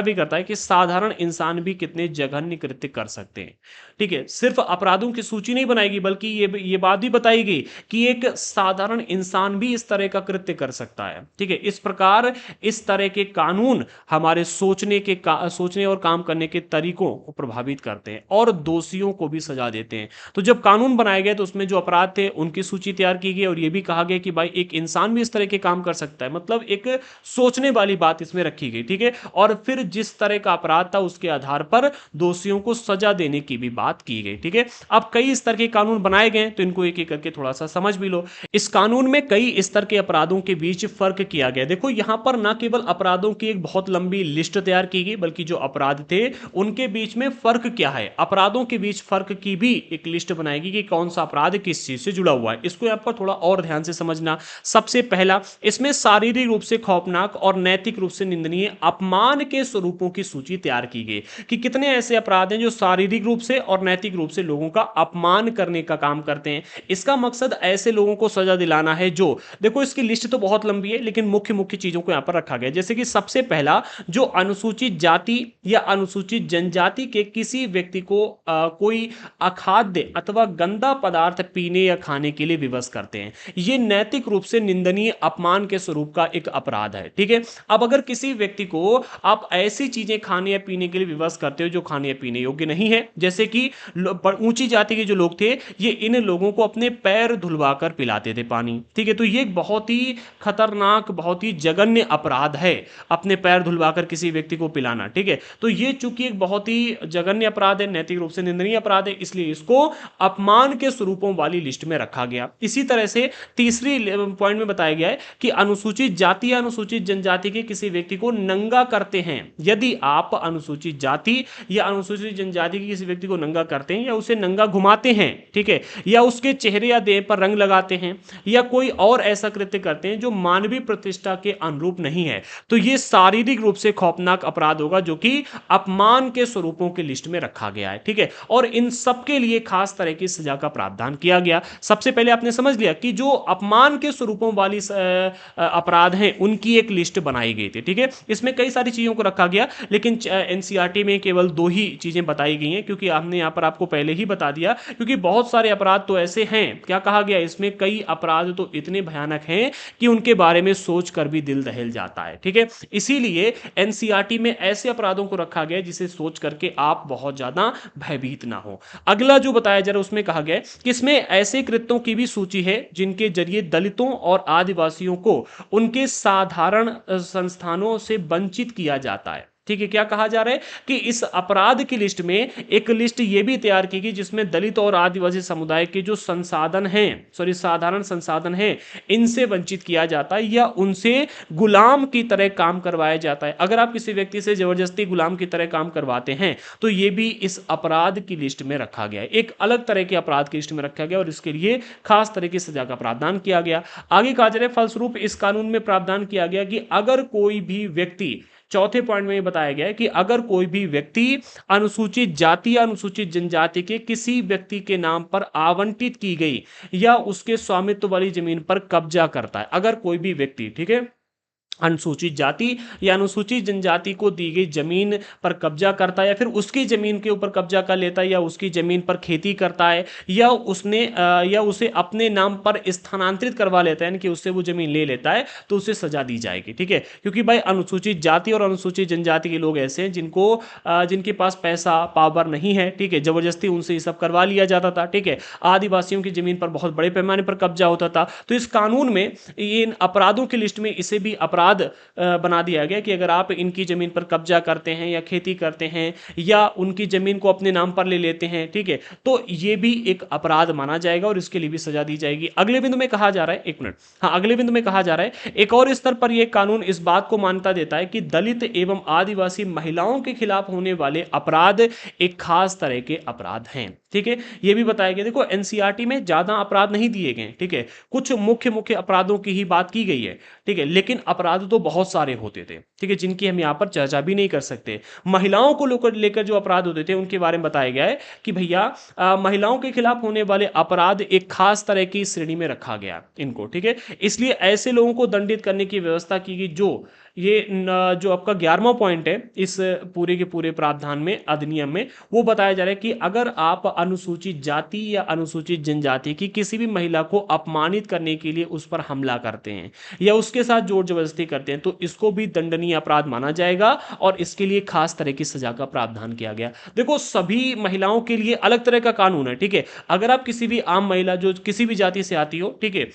भी करता है कि साधारण इंसान भी कितने जघन्य कृत्य कर सकते हैं। ठीक है, सिर्फ अपराधों की सूची नहीं बनाएगी, बल्कि ये बात भी बताई गई कि एक साधारण इंसान भी इस तरह का कृत्य कर सकता है। ठीक है, इस प्रकार इस तरह के कानून हमारे सोचने और काम करने के तरीकों को प्रभावित करते हैं और दोषियों को भी सजा देते हैं। तो जब कानून बनाए गए तो उसमें जो अपराध थे उनकी सूची तैयार की गई और यह भी कहा गया कि भाई एक इंसान भी इस तरह के काम कर सकता है, मतलब एक सोचने वाली बात इसमें रखी गई। ठीक है, और फिर जिस तरह का अपराध था उसके आधार पर दोषियों को सजा देने की भी बात की गई। ठीक है, अब कई स्तर के कानून बनाए गए तो इनको एक एक करके थोड़ा सा समझ भी लो। इस कानून में कई स्तर के अपराधों के बीच फर्क किया गया। देखो यहां पर न केवल अपराधों की एक बहुत लंबी लिस्ट तैयार की गई, बल्कि जो अपराध थे उनके बीच में फर्क क्या है, अपराधों के बीच फर्क की भी एक लिस्ट बनाएगी कि कौन सा अपराध किस चीज से जुड़ा हुआ है। इसको यहां पर थोड़ा और ध्यान से समझना। सबसे पहला, इसमें शारीरिक रूप से खौफनाक और नैतिक रूप से निंदनीय अपमान के स्वरूपों की सूची तैयार की गई कि कितने ऐसे अपराध हैं जो शारीरिक रूप से और नैतिक रूप से लोगों का अपमान करने का काम करते हैं। इसका मकसद ऐसे लोगों को सजा दिलाना है जो, देखो इसकी लिस्ट तो बहुत लंबी है लेकिन मुख्य मुख्य चीजों को यहां पर रखा गया। जैसे कि सबसे पहला, जो अनुसूचित जाति या अनुसूचित जनजाति के किसी व्यक्ति को कोई अखाद्य अथवा गंदा पदार्थ पीने या खाने के लिए विवश करते हैं, यह नैतिक रूप से निंदनीय अपमान के स्वरूप का एक अपराध है। ठीक है, अब अगर किसी व्यक्ति को आप ऐसी चीजें खाने या पीने के लिए विवश करते हो जो खाने या पीने योग्य नहीं है, जैसे कि ऊंची जाति के जो लोग थे ये इन लोगों को अपने पैर धुलवाकर पिलाते थे पानी। ठीक है, तो ये बहुत ही खतरनाक, बहुत ही जघन्य अपराध है, अपने पैर धुलवाकर किसी व्यक्ति को पिलाना। ठीक है, तो ये चूंकि एक बहुत ही जघन्य अपराध है, नैतिक रूप से निंदनीय अपराध है, इसलिए इसको अपमान के स्वरूपों वाली लिस्ट में रखा गया। इसी तरह से तीसरी पॉइंट में बताया गया है कि अनुसूचित जाति या अनुसूचित जनजाति के किसी व्यक्ति को नंगा करते हैं। यदि आप अनुसूचित जाति या अनुसूचित जनजाति के किसी व्यक्ति को नंगा करते हैं या उसे नंगा घुमाते हैं, ठीक है, या उसके चेहरे या देह पर रंग लगाते हैं या कोई और ऐसा कृत्य करते हैं जो मानवीय प्रतिष्ठा के अनुरूप नहीं है, तो यह शारीरिक रूप से खौफनाक अपराध होगा जो कि अपमान के स्वरूपों की लिस्ट में रखा गया है। ठीक है, और इन सब के लिए खास तरह की सजा का प्रावधान किया गया। सबसे पहले आपने समझ लिया कि जो अपमान के स्वरूपों वाली अपराध हैं उनकी एक लिस्ट बनाई गई थी। ठीक है, इसमें कई सारी चीजों को रखा गया लेकिन एनसीईआरटी में केवल 2 ही चीजें बताई गई हैं, क्योंकि हमने यहां पर आपको पहले ही बता दिया, क्योंकि बहुत सारे अपराध तो ऐसे हैं, क्या कहा गया इसमें, कई अपराध तो इतने भयानक हैं कि उनके बारे में सोचकर भी दिल दहल जाता है। ठीक है, इसीलिए एनसीईआरटी में ऐसे अपराधों को रखा गया जिसे सोच करके आप बहुत ज्यादा भयभीत ना हो। अगला जो बताया जा रहा है उसमें कहा गया कि इसमें ऐसे कृत्यों की भी सूची है जिनके जरिए दलितों और आदिवासियों को उनके साधारण संस्थानों से वंचित किया जाता है। ठीक है, क्या कहा जा रहा है कि इस अपराध की लिस्ट में एक लिस्ट ये भी तैयार की गई जिसमें दलित और आदिवासी समुदाय के जो संसाधन हैं, सॉरी साधारण संसाधन हैं, इनसे वंचित किया जाता है या उनसे गुलाम की तरह काम करवाया जाता है। अगर आप किसी व्यक्ति से जबरदस्ती गुलाम की तरह काम करवाते हैं तो ये भी इस अपराध की लिस्ट में रखा गया है, एक अलग तरह के अपराध की लिस्ट में रखा गया और इसके लिए खास तरह की सजा का प्रावधान किया गया। आगे कहा जा रहा है फलस्वरूप इस कानून में प्रावधान किया गया कि अगर कोई भी व्यक्ति, चौथे पॉइंट में ये बताया गया है कि अगर कोई भी व्यक्ति अनुसूचित जाति या अनुसूचित जनजाति के किसी व्यक्ति के नाम पर आवंटित की गई या उसके स्वामित्व वाली जमीन पर कब्जा करता है, अगर कोई भी व्यक्ति, ठीक है, अनुसूचित जाति या अनुसूचित जनजाति को दी गई जमीन पर कब्जा करता है या फिर उसकी जमीन के ऊपर कब्जा कर लेता है या उसकी जमीन पर खेती करता है या या उसे अपने नाम पर स्थानांतरित करवा लेता है, यानी कि उससे वो जमीन ले लेता है, तो उसे सजा दी जाएगी। ठीक है, क्योंकि भाई अनुसूचित जाति और अनुसूचित जनजाति के लोग ऐसे हैं जिनके पास पैसा पावर नहीं है, ठीक है, जबरदस्ती उनसे ये सब करवा लिया जाता था। ठीक है, आदिवासियों की जमीन पर बहुत बड़े पैमाने पर कब्जा होता था। तो इस कानून में इन अपराधों की लिस्ट में इसे भी अपराध बना दिया गया कि अगर आप इनकी जमीन पर कब्जा करते हैं या खेती करते हैं या उनकी जमीन को अपने नाम पर ले लेते हैं, ठीक है, तो ये भी एक अपराध माना जाएगा और इसके लिए भी सजा दी जाएगी। अगले बिंदु में कहा जा रहा है, एक मिनट, हाँ, अगले बिंदु में कहा जा रहा है एक और स्तर पर यह कानून इस बात को मान्यता देता है कि दलित एवं आदिवासी महिलाओं के खिलाफ होने वाले अपराध एक खास तरह के अपराध हैं। ठीक है, यह भी बताया गया, देखो एनसीईआरटी में ज्यादा अपराध नहीं दिए गए, ठीक है, कुछ मुख्य मुख्य अपराधों की ही बात की गई है, ठीक है, लेकिन अपराध तो बहुत सारे होते थे, ठीक है, जिनकी हम यहां पर चर्चा भी नहीं कर सकते। महिलाओं को लेकर जो अपराध होते थे उनके बारे में बताया गया है कि भैया महिलाओं के खिलाफ होने वाले अपराध एक खास तरह की श्रेणी में रखा गया इनको, ठीक है, इसलिए ऐसे लोगों को दंडित करने की व्यवस्था की गई। जो आपका 11वां पॉइंट है इस पूरे के पूरे प्रावधान में, अधिनियम में, वो बताया जा रहा है कि अगर आप अनुसूचित जाति या अनुसूचित जनजाति की किसी भी महिला को अपमानित करने के लिए उस पर हमला करते हैं या उसके साथ जोर जबरदस्ती करते हैं तो इसको भी दंडनीय अपराध माना जाएगा और इसके लिए खास तरह की सजा का प्रावधान किया गया। देखो सभी महिलाओं के लिए अलग तरह का कानून है, ठीक है, अगर आप किसी भी आम महिला जो किसी भी जाति से आती हो, ठीक है,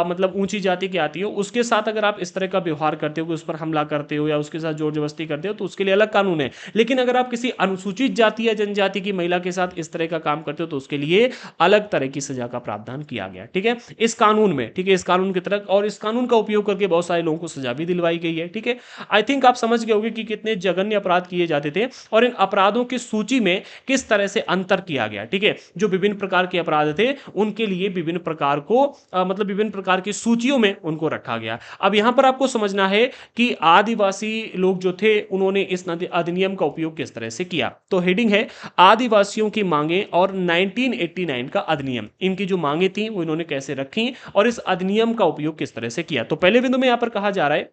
मतलब ऊंची जाति की आती हो, उसके साथ अगर आप इस तरह का व्यवहार करते हो कि उस पर हमला करते हो या उसके साथ जोर जबरदस्ती करते हो तो उसके लिए अलग कानून है। लेकिन अगर आप किसी अनुसूचित जाति या जनजाति की महिला के साथ इस तरह का काम करते हो तो उसके लिए अलग तरह की सजा का प्रावधान किया गया, ठीक है, इस कानून में, ठीक है, इस कानून की तरह, और इस कानून का उपयोग करके बहुत सारे लोगों को सजा भी दिलवाई गई है। ठीक है, आई थिंक आप समझ गए होंगे कि कितने जघन्य अपराध किए जाते थे और इन अपराधों की सूची में किस तरह से अंतर किया गया। ठीक है, जो विभिन्न प्रकार के अपराध थे उनके लिए विभिन्न प्रकार को मतलब विभिन्न प्रकार की सूचियों में उनको रखा गया। अब यहां पर आपको समझना है कि आदिवासी लोग जो थे उन्होंने इस अधिनियम का उपयोग किस तरह से किया। तो हेडिंग है आदिवासियों की मांगे और 1989 का अधिनियम, इनकी जो मांगे थी वो इन्होंने कैसे रखी और इस अधिनियम का उपयोग किस तरह से किया। तो पहले बिंदु में यहां पर कहा जा रहा है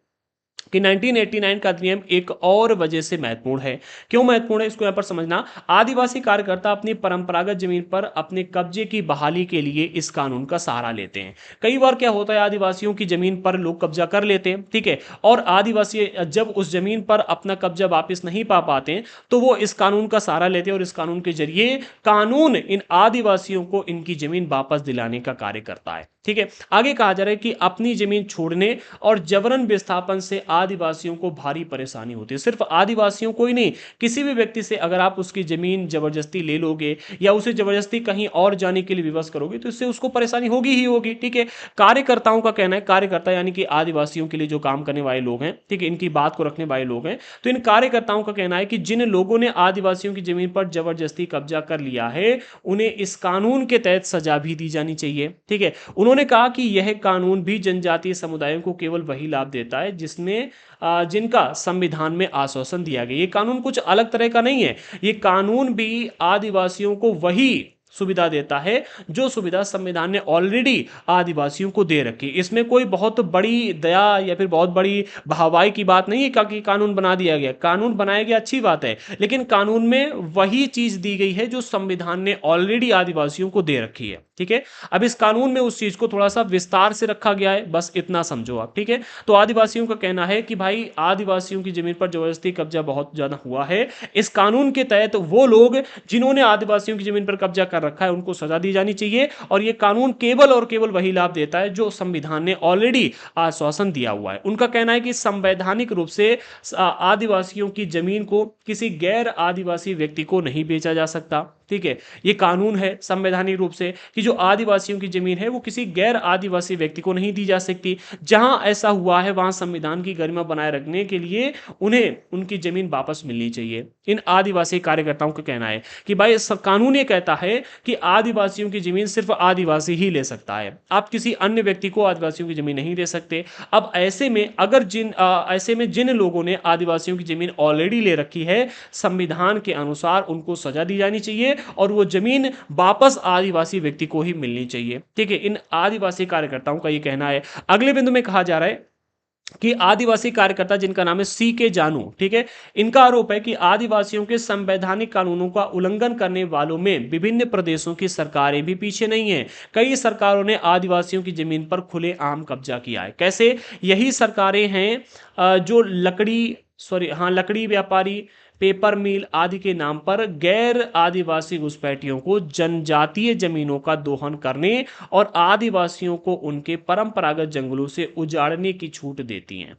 कि 1989 का अधिनियम एक और वजह से महत्वपूर्ण है। क्यों महत्वपूर्ण है इसको यहां पर समझना। आदिवासी कार्यकर्ता अपनी परंपरागत जमीन पर अपने कब्जे की बहाली के लिए इस कानून का सहारा लेते हैं। कई बार क्या होता है, आदिवासियों की जमीन पर लोग कब्जा कर लेते हैं, ठीक है, और आदिवासी जब उस जमीन पर अपना कब्जा वापस नहीं पा पाते तो वो इस कानून का सहारा लेते हैं और इस कानून के जरिए कानून इन आदिवासियों को इनकी जमीन वापस दिलाने का कार्य करता है। ठीक है, आगे कहा जा रहा है कि अपनी जमीन छोड़ने और जबरन विस्थापन से आदिवासियों को भारी परेशानी होती है। सिर्फ आदिवासियों को ही नहीं, किसी भी व्यक्ति से अगर आप उसकी जमीन जबरदस्ती ले लोगे या उसे जबरदस्ती कहीं और जाने के लिए विवश करोगे तो इससे उसको परेशानी होगी ही होगी। ठीक है, कार्यकर्ताओं का कहना है, कार्यकर्ता यानी कि आदिवासियों के लिए जो काम करने वाले लोग हैं, ठीक है, इनकी बात को रखने वाले लोग हैं, तो इन कार्यकर्ताओं का कहना है कि जिन लोगों ने आदिवासियों की जमीन पर जबरदस्ती कब्जा कर लिया है उन्हें इस कानून के तहत सजा भी दी जानी चाहिए। ठीक है, उन्होंने कहा कि यह कानून भी जनजातीय समुदायों को केवल वही लाभ देता है जिनका संविधान में आश्वासन दिया गया। ये कानून कुछ अलग तरह का नहीं है, ये कानून भी आदिवासियों को वही सुविधा देता है जो सुविधा संविधान ने ऑलरेडी आदिवासियों को दे रखी। इसमें कोई बहुत बड़ी दया या फिर बहुत बड़ी भावाई की बात नहीं है कि कानून बना दिया गया। कानून बनाया गया अच्छी बात है, लेकिन कानून में वही चीज दी गई है जो संविधान ने ऑलरेडी आदिवासियों को दे रखी है। ठीक है, अब इस कानून में उस चीज को थोड़ा सा विस्तार से रखा गया है, बस इतना समझो आप। ठीक है, तो आदिवासियों का कहना है कि भाई आदिवासियों की जमीन पर जबरदस्ती कब्जा बहुत ज्यादा हुआ है। इस कानून के तहत वो लोग जिन्होंने आदिवासियों की जमीन पर कब्जा कर रखा है उनको सजा दी जानी चाहिए। और ये कानून केवल और केवल वही लाभ देता है जो संविधान ने ऑलरेडी आश्वासन दिया हुआ है। उनका कहना है कि संवैधानिक रूप से आदिवासियों की जमीन को किसी गैर आदिवासी व्यक्ति को नहीं बेचा जा सकता। ठीक है, ये कानून है संवैधानिक रूप से कि जो आदिवासियों की जमीन है वो किसी गैर आदिवासी व्यक्ति को नहीं दी जा सकती। जहां ऐसा हुआ है वहां संविधान की गरिमा बनाए रखने के लिए उन्हें उनकी जमीन वापस मिलनी चाहिए। इन आदिवासी कार्यकर्ताओं का कहना है कि भाई कानून ये कहता है कि आदिवासियों की जमीन सिर्फ आदिवासी ही ले सकता है, आप किसी अन्य व्यक्ति को आदिवासियों की जमीन नहीं दे सकते। अब ऐसे में अगर ऐसे में जिन लोगों ने आदिवासियों की जमीन ऑलरेडी ले रखी है, संविधान के अनुसार उनको सजा दी जानी चाहिए और वो जमीन वापस आदिवासी व्यक्ति को ही मिलनी चाहिए। ठीक है, इन आदिवासी कार्यकर्ताओं का ये कहना है। अगले बिंदु में कहा जा रहा है कि आदिवासी कार्यकर्ता जिनका नाम है सीके जानू, ठीक है, इनका आरोप है कि आदिवासियों के संवैधानिक कानूनों का उल्लंघन करने वालों में विभिन्न प्रदेशों की सरकारें भी पीछे नहीं हैं। कई सरकारों ने आदिवासियों की जमीन पर खुलेआम कब्जा किया है। कैसे? यही सरकारें हैं जो लकड़ी व्यापारी, पेपर मिल आदि के नाम पर गैर आदिवासी घुसपैठियों को जनजातीय जमीनों का दोहन करने और आदिवासियों को उनके परंपरागत जंगलों से उजाड़ने की छूट देती हैं।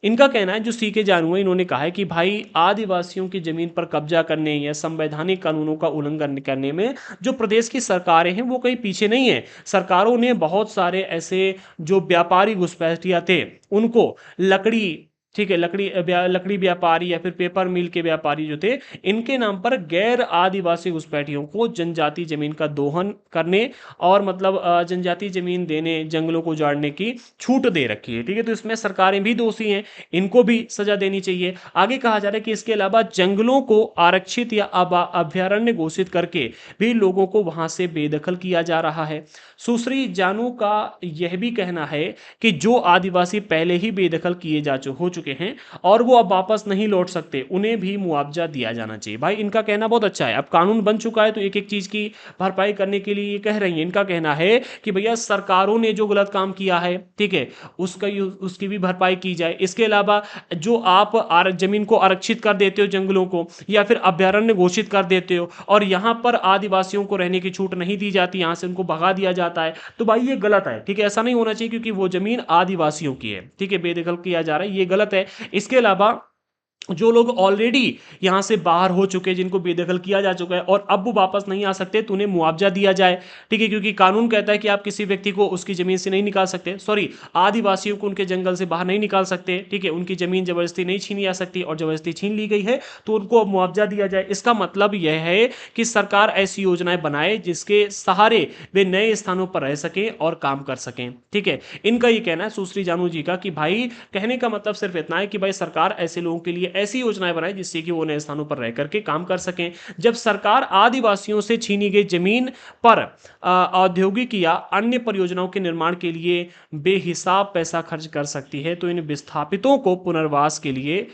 इनका कहना है, जो सीके जानू है, इन्होंने कहा है कि भाई आदिवासियों की जमीन पर कब्जा करने या संवैधानिक कानूनों का उल्लंघन करने में जो प्रदेश की सरकारें हैं वो कहीं पीछे नहीं है। सरकारों ने बहुत सारे ऐसे जो व्यापारी घुसपैठिया थे उनको लकड़ी, ठीक है, लकड़ी व्यापारी या फिर पेपर मिल के व्यापारी जो थे, इनके नाम पर गैर आदिवासी घुसपैठियों को जनजाति जमीन का दोहन करने और मतलब जनजाति जमीन देने, जंगलों को उजाड़ने की छूट दे रखी है। ठीक है, तो इसमें सरकारें भी दोषी हैं, इनको भी सजा देनी चाहिए। आगे कहा जा रहा है कि इसके अलावा जंगलों को आरक्षित या अभयारण्य घोषित करके भी लोगों को वहां से बेदखल किया जा रहा है। सुश्री जानू का यह भी कहना है कि जो आदिवासी पहले ही बेदखल किए हो चुके हैं और वो अब वापस नहीं लौट सकते, उन्हें भी मुआवजा दिया जाना चाहिए। भाई इनका कहना बहुत अच्छा है, अब कानून बन चुका है तो एक एक चीज की भरपाई करने के लिए ये कह रही है। इनका कहना है कि भैया सरकारों ने जो गलत काम किया है, ठीक है, उसकी भी भरपाई की जाए। इसके अलावा जो आप जमीन को आरक्षित कर देते हो, जंगलों को, या फिर अभयारण्य घोषित कर देते हो और यहां पर आदिवासियों को रहने की छूट नहीं दी जाती, यहां से उनको भगा दिया जाता है, तो भाई ये गलत है। ठीक है, ऐसा नहीं होना चाहिए क्योंकि वो जमीन आदिवासियों की है। ठीक है, बेदखल किया जा रहा है, ये गलत है। इसके अलावा जो लोग ऑलरेडी यहां से बाहर हो चुके, जिनको बेदखल किया जा चुका है और अब वो वापस नहीं आ सकते, तो उन्हें मुआवजा दिया जाए। ठीक है, क्योंकि कानून कहता है कि आप किसी व्यक्ति को उसकी जमीन से नहीं निकाल सकते, आदिवासियों को उनके जंगल से बाहर नहीं निकाल सकते। ठीक है, उनकी जमीन जबरदस्ती नहीं छीनी जा सकती और जबरदस्ती छीन ली गई है तो उनको अब मुआवजा दिया जाए। इसका मतलब यह है कि सरकार ऐसी योजनाएं बनाए जिसके सहारे वे नए स्थानों पर रह सकें और काम कर सकें। ठीक है, इनका यह कहना है सुश्री जानू जी का कि भाई कहने का मतलब सिर्फ इतना है कि भाई सरकार ऐसे लोगों के लिए ऐसी योजनाएं बनाए जिससे कि वो नए स्थानों पर रह करके काम कर सकें। जब सरकार आदिवासियों से छीनी गई जमीन पर औद्योगिक या अन्य परियोजनाओं के निर्माण के लिए बेहिसाब पैसा खर्च कर सकती है, तो इन विस्थापितों को पुनर्वास के लिए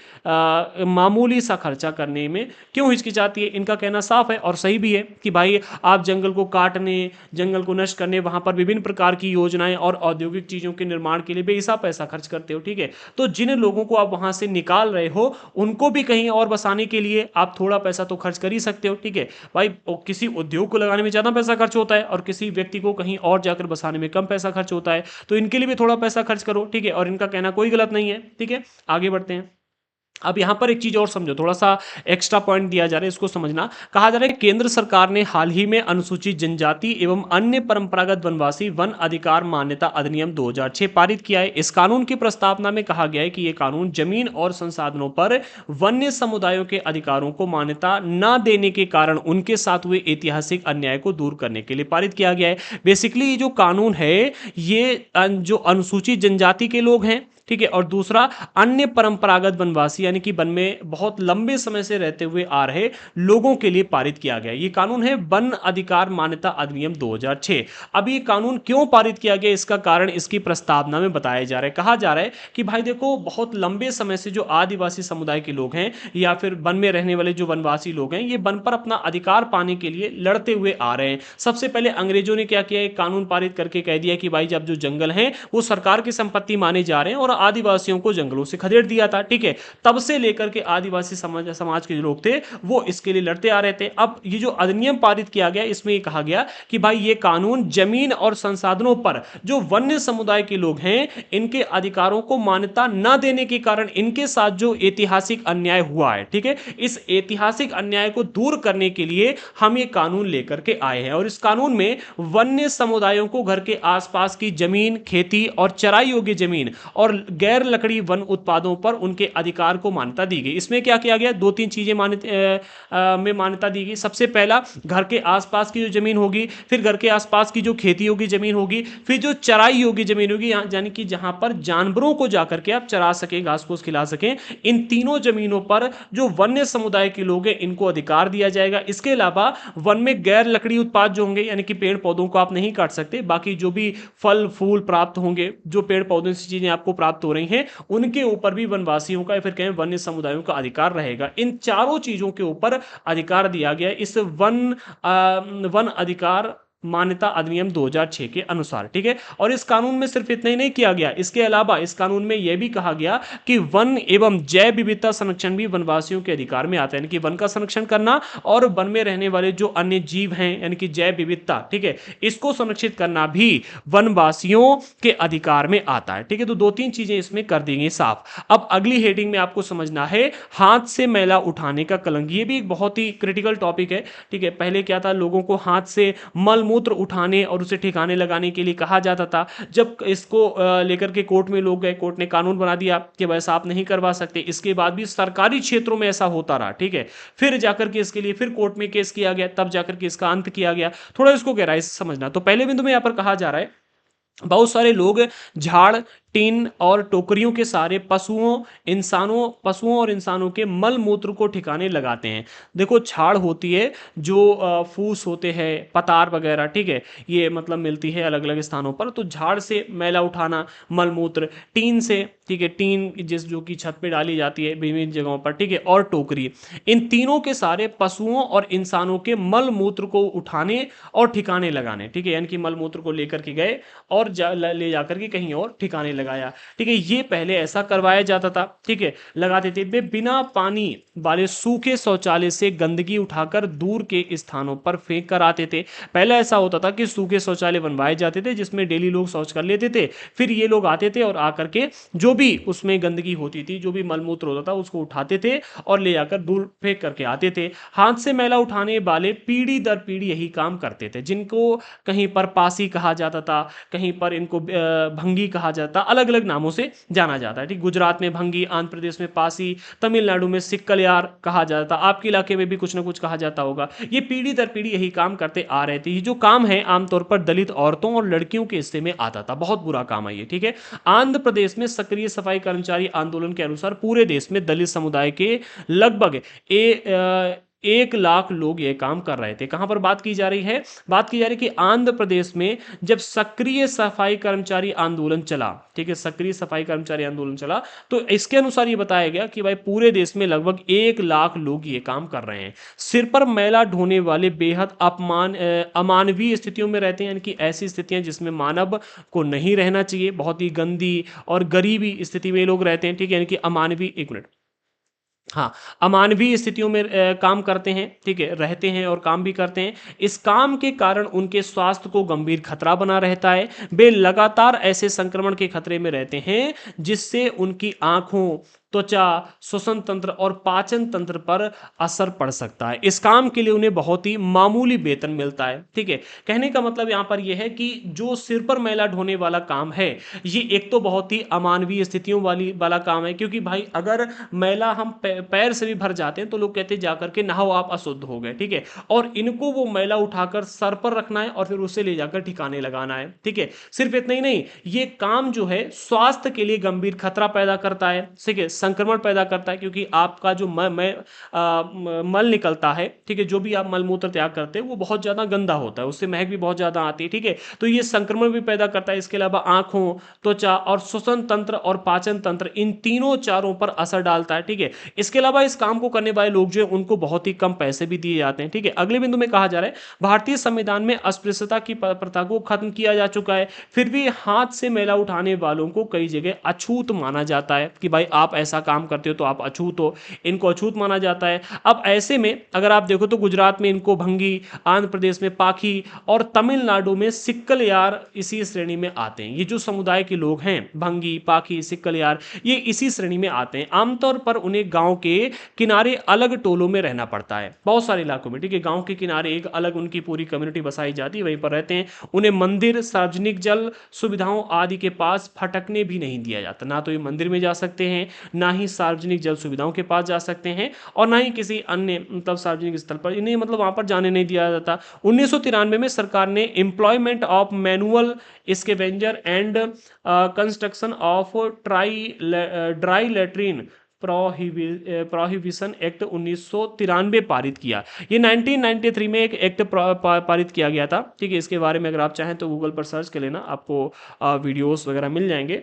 मामूली सा खर्चा करने में क्यों हिचकिचाती है। इनका कहना साफ है और सही भी है कि भाई आप जंगल को काटने, जंगल को नष्ट करने, वहां पर विभिन्न प्रकार की योजनाएं और औद्योगिक चीजों के निर्माण के लिए बेहिसाब पैसा खर्च करते हो। ठीक है, तो जिन लोगों को आप वहां से निकाल रहे हो उनको भी कहीं और बसाने के लिए आप थोड़ा पैसा तो खर्च कर ही सकते हो। ठीक है भाई, किसी उद्योग को लगाने में ज्यादा पैसा खर्च होता है और किसी व्यक्ति को कहीं और जाकर बसाने में कम पैसा खर्च होता है, तो इनके लिए भी थोड़ा पैसा खर्च करो। ठीक है, और इनका कहना कोई गलत नहीं है। ठीक है, आगे बढ़ते हैं। अब यहां पर एक चीज और समझो, थोड़ा सा एक्स्ट्रा पॉइंट दिया जा रहा है, इसको समझना। कहा जा रहा है कि केंद्र सरकार ने हाल ही में अनुसूचित जनजाति एवं अन्य परंपरागत वनवासी वन अधिकार मान्यता अधिनियम 2006 पारित किया है। इस कानून की प्रस्तावना में कहा गया है कि यह कानून जमीन और संसाधनों पर वन्य समुदायों के अधिकारों को मान्यता न देने के कारण उनके साथ हुए ऐतिहासिक अन्याय को दूर करने के लिए पारित किया गया है। बेसिकली ये जो कानून है ये जो अनुसूचित जनजाति के लोग हैं, ठीक है, और दूसरा अन्य परंपरागत वनवासी यानी कि वन में बहुत लंबे समय से रहते हुए आ रहे लोगों के लिए पारित किया गया। ये कानून है वन अधिकार मान्यता अधिनियम 2006। अब ये कानून क्यों पारित किया गया, इसका कारण इसकी प्रस्तावना में बताया जा रहा है। कहा जा रहा है कि भाई देखो, बहुत लंबे समय से जो आदिवासी समुदाय के लोग हैं या फिर वन में रहने वाले जो वनवासी लोग हैं, ये वन पर अपना अधिकार पाने के लिए लड़ते हुए आ रहे हैं। सबसे पहले अंग्रेजों ने क्या किया, एक कानून पारित करके कह दिया कि भाई जब जो जंगल हैं वो सरकार की संपत्ति माने जा रहे हैं और आदिवासियों को जंगलों से खदेड़ दिया था। ठीक है, तब से लेकर के आदिवासी समाज समाज के जो लोग थे वो इसके लिए लड़ते आ रहे थे। अब ये जो अधिनियम पारित किया गया इसमें ये कहा गया कि भाई ये कानून जमीन और संसाधनों पर जो वन्य समुदाय के लोग हैं इनके अधिकारों को मान्यता न देने के कारण इनके साथ जो ऐतिहासिक अन्याय हुआ है, ठीक है, इस ऐतिहासिक अन्याय को दूर करने के लिए हम ये कानून लेकर के आए हैं। और इस कानून में वन्य समुदायों को घर के आसपास की जमीन, खेती और चराई योग्य जमीन और गैर लकड़ी वन उत्पादों पर उनके अधिकार को मान्यता दी गई। इसमें क्या किया गया, दो तीन चीजें में मान्यता दी गई। सबसे पहला, घर के आसपास की जो जमीन होगी, फिर घर के आसपास की जो खेती योग्य जमीन होगी, फिर जो चराई योग्य जमीन होगी, यानी कि जहां पर जानवरों को जाकर के आप चरा सकें, घास फूस खिला सकें, इन तीनों जमीनों पर जो वन्य समुदाय के लोग हैं इनको अधिकार दिया जाएगा। इसके अलावा वन में गैर लकड़ी उत्पाद जो होंगे, यानी कि पेड़ पौधों को आप नहीं काट सकते, बाकी जो भी फल फूल प्राप्त होंगे, जो पेड़ पौधों से चीजें आपको प्राप्त हो रही हैं, उनके ऊपर भी वनवासियों का या फिर कहें वन्य समुदायों का अधिकार रहेगा। इन चारों चीजों के ऊपर अधिकार दिया गया इस वन अधिकार मान्यता अधिनियम 2006 के अनुसार। ठीक है, और इस कानून में सिर्फ इतना ही नहीं किया गया, इसके अलावा इस कानून में यह भी कहा गया कि वन एवं जैव विविधता संरक्षण भी वनवासियों के अधिकार में आता है, यानी कि वन का संरक्षण करना और वन में रहने वाले जो अन्य जीव हैं, यानी कि जैव विविधता, ठीक है, इसको संरक्षित करना भी वनवासियों के अधिकार में आता है। ठीक है, तो दो तीन चीजें इसमें कर दी गई साफ। अब अगली हेडिंग में आपको समझना है हाथ से मैला उठाने का कलंक। ये भी एक बहुत ही क्रिटिकल टॉपिक है। ठीक है, पहले क्या था, लोगों को हाथ से मल मूत्र उठाने और उसे ठिकाने लगाने के लिए कहा जाता था। जब इसको लेकर के कोर्ट में लोग गए, कोर्ट ने कानून बना दिया कि वैसा आप नहीं करवा सकते। इसके बाद भी सरकारी क्षेत्रों में ऐसा होता रहा। ठीक है, फिर जाकर के इसके लिए फिर कोर्ट में केस किया गया, तब जाकर के इसका अंत किया गया। थोड़ा इसको गहराई से समझना। तो पहले बिंदु में यहां पर कहा जा रहा है, बहुत सारे लोग झाड़, टीन और टोकरियों के सारे पशुओं और इंसानों के मल मूत्र को ठिकाने लगाते हैं। देखो, झाड़ होती है, जो फूस होते हैं, पतार वगैरह, ठीक है, ये मतलब मिलती है अलग अलग स्थानों पर। तो झाड़ से मैला उठाना, मल मूत्र, टीन से, ठीक है, टीन जो कि छत पे डाली जाती है विभिन्न जगहों पर, ठीक है, और टोकरी, इन तीनों के सारे पशुओं और इंसानों के मल मूत्र को उठाने और ठिकाने लगाने। ठीक है, यानी कि मल मूत्र को लेकर के गए और ले जाकर के कहीं और ठिकाने लगाया। ठीक है, ये पहले ऐसा करवाया जाता था। ठीक है, लगाते थे। वे बिना पानी वाले सूखे शौचालय से गंदगी उठाकर दूर के स्थानों पर फेंक कर आते थे। पहले ऐसा होता था कि सूखे शौचालय बनवाए जाते थे जिसमें डेली लोग शौच कर लेते थे, फिर ये लोग आते थे और आकर के जो भी उसमें गंदगी होती थी, जो भी मलमूत्र होता था, उसको उठाते थे और ले जाकर दूर फेंक करके आते थे। हाथ से मैला उठाने वाले पीढ़ी दर पीढ़ी यही काम करते थे, जिनको कहीं पर पासी कहा जाता था, कहीं पर इनको भंगी कहा जाता, अलग अलग नामों से जाना जाता है। ठीक, गुजरात में भंगी, आंध्र प्रदेश में पासी, तमिलनाडु में सिक्कलयार कहा जाता, आपके इलाके में भी कुछ ना कुछ कहा जाता होगा। ये पीढ़ी दर पीढ़ी यही काम करते आ रहे थे। ये जो काम है आमतौर पर दलित औरतों और लड़कियों के हिस्से में आता था। बहुत बुरा काम है ये। ठीक है, आंध्र प्रदेश में सक्रिय सफाई कर्मचारी आंदोलन के अनुसार पूरे देश में दलित समुदाय के लगभग 1 लाख लोग ये काम कर रहे थे। कहां पर बात की जा रही है? बात की जा रही है कि आंध्र प्रदेश में जब सक्रिय सफाई कर्मचारी आंदोलन चला, ठीक है, सक्रिय सफाई कर्मचारी आंदोलन चला, तो इसके अनुसार ये बताया गया कि भाई पूरे देश में लगभग 1 लाख लोग ये काम कर रहे हैं। सिर पर मैला ढोने वाले बेहद अमानवीय स्थितियों में रहते हैं, यानी कि ऐसी स्थितियां जिसमें मानव को नहीं रहना चाहिए, बहुत ही गंदी और गरीबी स्थिति में लोग रहते हैं। ठीक है, यानी कि अमानवीय, एक मिनट, हाँ, अमानवीय स्थितियों में काम करते हैं। ठीक है, रहते हैं और काम भी करते हैं। इस काम के कारण उनके स्वास्थ्य को गंभीर खतरा बना रहता है। वे लगातार ऐसे संक्रमण के खतरे में रहते हैं जिससे उनकी आंखों, त्वचा, श्वसन तंत्र और पाचन तंत्र पर असर पड़ सकता है। इस काम के लिए उन्हें बहुत ही मामूली वेतन मिलता है। ठीक है, कहने का मतलब यहां पर यह है कि जो सिर पर मैला ढोने वाला काम है, ये एक तो बहुत ही अमानवीय स्थितियों वाला काम है, क्योंकि भाई अगर मैला हम पैर से भी भर जाते हैं तो लोग कहते हैं जाकर के नहाओ, आप अशुद्ध हो गए। ठीक है, और इनको वो मैला उठाकर सर पर रखना है और फिर उसे ले जाकर ठिकाने लगाना है। ठीक है, सिर्फ इतना ही नहीं, ये काम जो है स्वास्थ्य के लिए गंभीर खतरा पैदा करता है। ठीक है, संक्रमण पैदा करता है, क्योंकि आपका जो मल निकलता है, ठीक है, जो भी आप मल मूत्र त्याग करते हैं वो बहुत ज़्यादा गंदा होता है, उससे महक भी बहुत ज़्यादा आती है, ठीक है। तो ये संक्रमण भी पैदा करता है। इसके अलावा आँखों, त्वचा और श्वसन तंत्र और पाचन तंत्र, इन तीनों चारों पर असर डालता है, ठीक है। इसके अलावा इस काम को करने वाले लोग जो है उनको बहुत ही कम पैसे भी दिए जाते हैं, ठीक है। अगले बिंदु में कहा जा रहा है भारतीय संविधान में अस्पृश्यता की प्रथा को खत्म किया जा चुका है, फिर भी हाथ से मैला उठाने वालों को कई जगह अछूत माना जाता है कि भाई आप ऐसा काम करते हो तो आप अछूत हो, इनको अछूत माना जाता है। अब ऐसे में अगर आप देखो तो गुजरात में इनको भंगी, आंध्र प्रदेश में पाखी और तमिलनाडु में सिक्कलयार इसी श्रेणी में आते हैं। ये जो समुदाय के लोग हैं, भंगी, पाखी, सिक्कलयार, ये इसी श्रेणी में आते हैं। आमतौर पर उन्हें गांव के किनारे अलग टोलों में रहना पड़ता है, बहुत सारे इलाकों में, ठीक है। गांव के किनारे एक अलग उनकी पूरी कम्युनिटी बसाई जाती है, वहीं पर रहते हैं। उन्हें मंदिर, सार्वजनिक जल सुविधाओं आदि के पास फटकने भी नहीं दिया जाता, ना तो ये मंदिर में जा सकते हैं, ना ही सार्वजनिक जल सुविधाओं के पास जा सकते हैं, और ना ही किसी अन्य मतलब सार्वजनिक स्थल पर इन्हें मतलब वहां पर जाने नहीं दिया जाता। 1993 में सरकार ने employment of manual scavenger and construction of dry latrine prohibition act 1993 पारित किया। ये 1993 में एक एक्ट पारित किया गया था, ठीक है। इसके बारे में अगर आप चाहें तो गूगल पर सर्च कर लेना, आपको वीडियोस वगैरह मिल जाएंगे।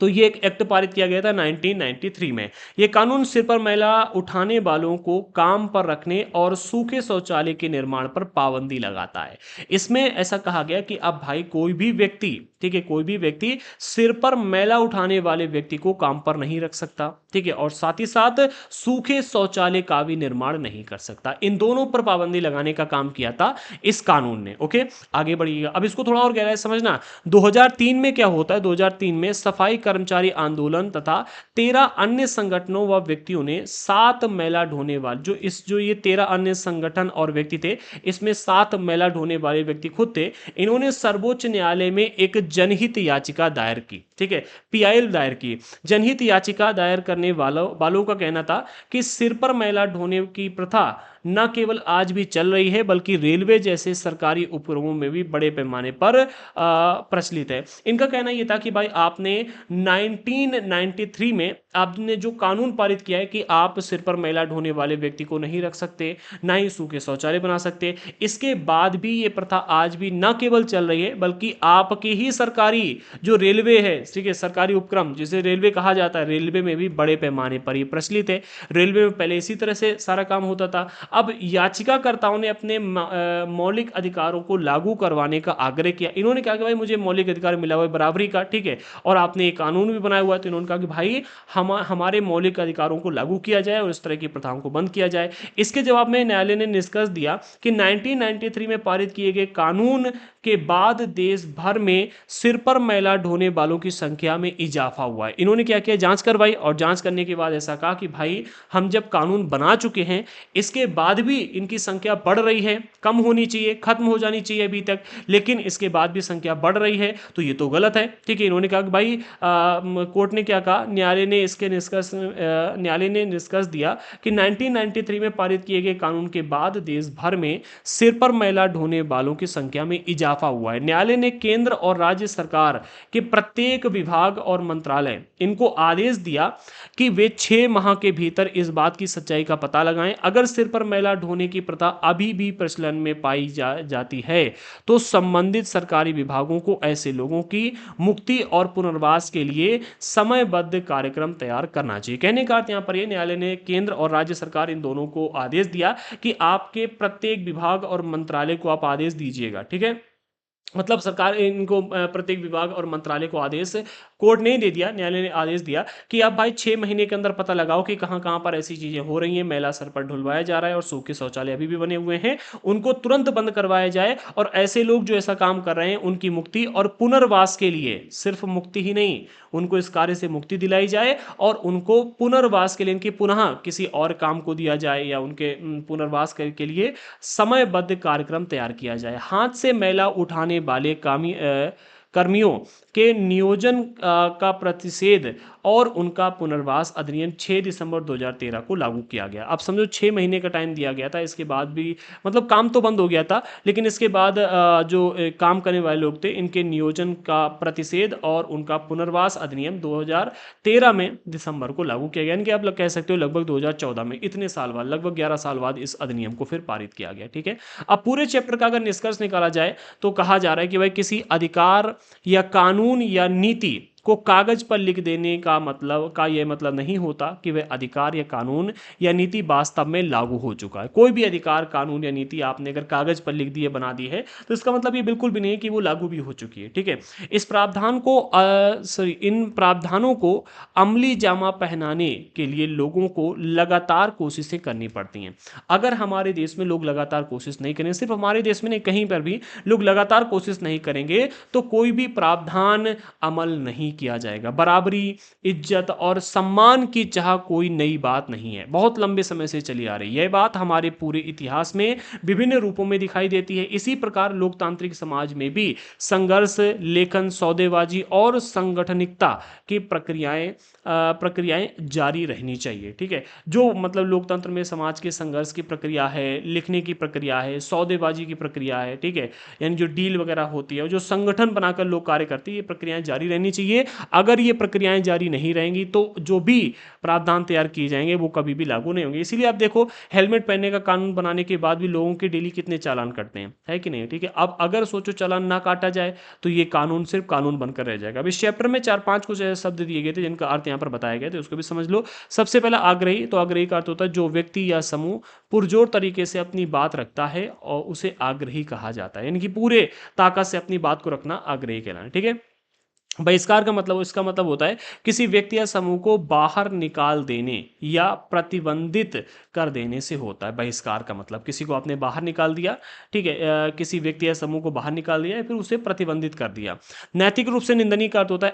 तो ये एक एक्ट पारित किया गया था 1993 में। ये कानून सिर पर मैला उठाने वालों को काम पर रखने और सूखे शौचालय के निर्माण पर पाबंदी लगाता है। इसमें ऐसा कहा गया कि अब भाई कोई भी व्यक्ति, ठीक है, कोई भी व्यक्ति सिर पर मैला उठाने वाले व्यक्ति को काम पर नहीं रख सकता, ठीक है, और साथ ही साथ सूखे शौचालय का भी निर्माण नहीं कर सकता। इन दोनों पर पाबंदी लगाने का काम किया था इस कानून ने। ओके, आगे बढ़िएगा। अब इसको थोड़ा और गहराई से समझना। 2003 में क्या होता है, 2003 में सफाई कर्मचारी आंदोलन तथा 13 अन्य संगठनों व व्यक्तियों ने 7 मैला ढोने वाले जो ये 13 अन्य संगठन और व्यक्ति थे, इसमें 7 मैला ढोने वाले व्यक्ति खुद थे। इन्होंने सर्वोच्च न्यायालय में एक जनहित याचिका दायर की, ठीक है, पीआईएल दायर की। जनहित याचिका दायर करने वालों का कहना था कि सिर पर मैला ढोने की प्रथा न केवल आज भी चल रही है, बल्कि रेलवे जैसे सरकारी उपक्रमों में भी बड़े पैमाने पर प्रचलित है। इनका कहना यह था कि भाई आपने 1993 में आपने जो कानून पारित किया है कि आप सिर पर मैला ढोने वाले व्यक्ति को नहीं रख सकते, ना ही सूखे शौचालय बना सकते, इसके बाद भी ये प्रथा आज भी न केवल चल रही है, बल्कि आपकी ही सरकारी जो रेलवे है, ठीक है, सरकारी उपक्रम जिसे रेलवे कहा जाता है, रेलवे में भी बड़े पैमाने पर ये प्रचलित है। रेलवे में पहले इसी तरह से सारा काम होता था। अब याचिकाकर्ताओं ने अपने मौलिक अधिकारों को लागू करवाने का आग्रह किया। इन्होंने कहा कि भाई मुझे मौलिक अधिकार मिला हुआ है बराबरी का, ठीक है, और आपने एक कानून भी बनाया हुआ है, तो इन्होंने कहा कि भाई हमारे मौलिक अधिकारों को लागू किया जाए और इस तरह की प्रथाओं को बंद किया जाए। इसके जवाब में न्यायालय ने निष्कर्ष दिया कि 1993 में पारित किए गए कानून के बाद देश भर में सिर पर मैला ढोने वालों की संख्या में इजाफा हुआ है। इन्होंने क्या किया, जांच करवाई, और जांच करने के बाद ऐसा कहा कि भाई हम जब कानून बना चुके हैं, इसके बाद भी इनकी संख्या बढ़ रही है, कम होनी चाहिए, खत्म हो जानी चाहिए अभी तक, लेकिन इसके बाद भी संख्या बढ़ रही है, तो ये तो गलत है, ठीक है। इन्होंने कहा कि भाई कोर्ट ने क्या कहा, न्यायालय ने निष्कर्ष दिया कि 1993 में पारित किए गए कानून के बाद देश भर में सिर पर मैला ढोने वालों की संख्या में इजाफा हुआ है। न्यायालय ने केंद्र और राज्य सरकार के प्रत्येक विभाग और मंत्रालय इनको आदेश दिया कि वे 6 माह के भीतर इस बात की सच्चाई का पता लगाएं। अगर सिर पर मैला ढोने की प्रथा अभी भी प्रचलन में पाई जाती है, तो संबंधित सरकारी विभागों को ऐसे लोगों की मुक्ति और पुनर्वास के लिए समयबद्ध कार्यक्रम तैयार करना चाहिए। कहने का अर्थ यहाँ पर न्यायालय ने केंद्र और राज्य सरकार इन दोनों को आदेश दिया कि आपके प्रत्येक विभाग और मंत्रालय को आप आदेश दीजिएगा, ठीक है। मतलब सरकार इनको प्रत्येक विभाग और मंत्रालय को आदेश, कोर्ट ने दे दिया, न्यायालय ने आदेश दिया कि आप भाई 6 महीने के अंदर पता लगाओ कि कहां कहां पर ऐसी चीजें हो रही हैं, मैला सर पर ढुलवाया जा रहा है और सूखे शौचालय अभी भी बने हुए हैं, उनको तुरंत बंद करवाया जाए, और ऐसे लोग जो ऐसा काम कर रहे हैं उनकी मुक्ति और पुनर्वास के लिए, सिर्फ मुक्ति ही नहीं, उनको इस कार्य से मुक्ति दिलाई जाए और उनको पुनर्वास के लिए इनके पुनः किसी और काम को दिया जाए, या उनके पुनर्वास के लिए समयबद्ध कार्यक्रम तैयार किया जाए। हाथ से मैला उठाने वाले कर्मियों के नियोजन का प्रतिषेध और उनका पुनर्वास अधिनियम 6 दिसंबर 2013 को लागू किया गया। अब समझो 6 महीने का टाइम दिया गया था, इसके बाद भी मतलब काम तो बंद हो गया था, लेकिन इसके बाद जो काम करने वाले लोग थे इनके नियोजन का प्रतिषेध और उनका पुनर्वास अधिनियम 2013 में दिसंबर को लागू किया गया, यानी कि आप लोग कह सकते हो लगभग 2014 में, इतने साल बाद, लगभग 11 साल बाद इस अधिनियम को फिर पारित किया गया। ठीक है, अब पूरे चैप्टर का अगर निष्कर्ष निकाला जाए तो कहा जा रहा है कि भाई किसी अधिकार या कानून या नीति को कागज पर लिख देने का यह मतलब नहीं होता कि वह अधिकार या कानून या नीति वास्तव में लागू हो चुका है। कोई भी अधिकार, कानून या नीति आपने अगर कागज पर लिख दी है, बना दी है, तो इसका मतलब ये बिल्कुल भी नहीं है कि वो लागू भी हो चुकी है। ठीक है, इस प्रावधान को इन प्रावधानों को अमली जामा पहनाने के लिए लोगों को लगातार कोशिशें करनी पड़ती हैं। अगर हमारे देश में लोग लगातार कोशिश नहीं करें, सिर्फ हमारे देश में नहीं, कहीं पर भी लोग लगातार कोशिश नहीं करेंगे तो कोई भी प्रावधान अमल नहीं किया जाएगा। बराबरी, इज्जत और सम्मान की चाह कोई नई बात नहीं है, बहुत लंबे समय से चली आ रही है। यह बात हमारे पूरे इतिहास में विभिन्न रूपों में दिखाई देती है। इसी प्रकार लोकतांत्रिक समाज में भी संघर्ष, लेखन, सौदेबाजी और संगठनिकता की प्रक्रियाएं जारी रहनी चाहिए। ठीक है, जो मतलब लोकतंत्र में समाज के संघर्ष की प्रक्रिया है, लिखने की प्रक्रिया है, सौदेबाजी की प्रक्रिया है, ठीक है, यानी जो डील वगैरह होती है, जो संगठन बनाकर लोग कार्य करते हैं, ये प्रक्रियाएं जारी रहनी चाहिए। अगर ये प्रक्रियाएं जारी नहीं रहेंगी तो जो भी प्रावधान तैयार किए जाएंगे वो कभी भी लागू नहीं होंगे। इसीलिए आप देखो, हेलमेट पहनने का कानून बनाने के बाद भी लोगों के डेली कितने चालान कटते हैं, है कि नहीं। ठीक है, अब अगर सोचो चालान ना काटा जाए तो ये कानून सिर्फ कानून बनकर रह जाएगा। अब इस चैप्टर में 4-5 कुछ ऐसे शब्द दिए गए थे जिनका अर्थ यहाँ पर बताया गया, तो उसको भी समझ लो। सबसे पहला आग्रही, तो आग्रही का अर्थ होता है जो व्यक्ति या समूह पुरजोर तरीके से अपनी बात रखता है और उसे आग्रही कहा जाता है, यानी कि पूरे ताकत से अपनी बात को रखना आग्रही कहलाना। ठीक है, बहिष्कार का मतलब, इसका मतलब होता है किसी व्यक्ति या समूह को बाहर निकाल देने या प्रतिबंधित कर देने से होता है। बहिष्कार का मतलब किसी को आपने बाहर निकाल दिया, ठीक है, किसी व्यक्ति या समूह को बाहर निकाल दिया या फिर उसे प्रतिबंधित कर दिया। नैतिक रूप से निंदनीय का अर्थ होता है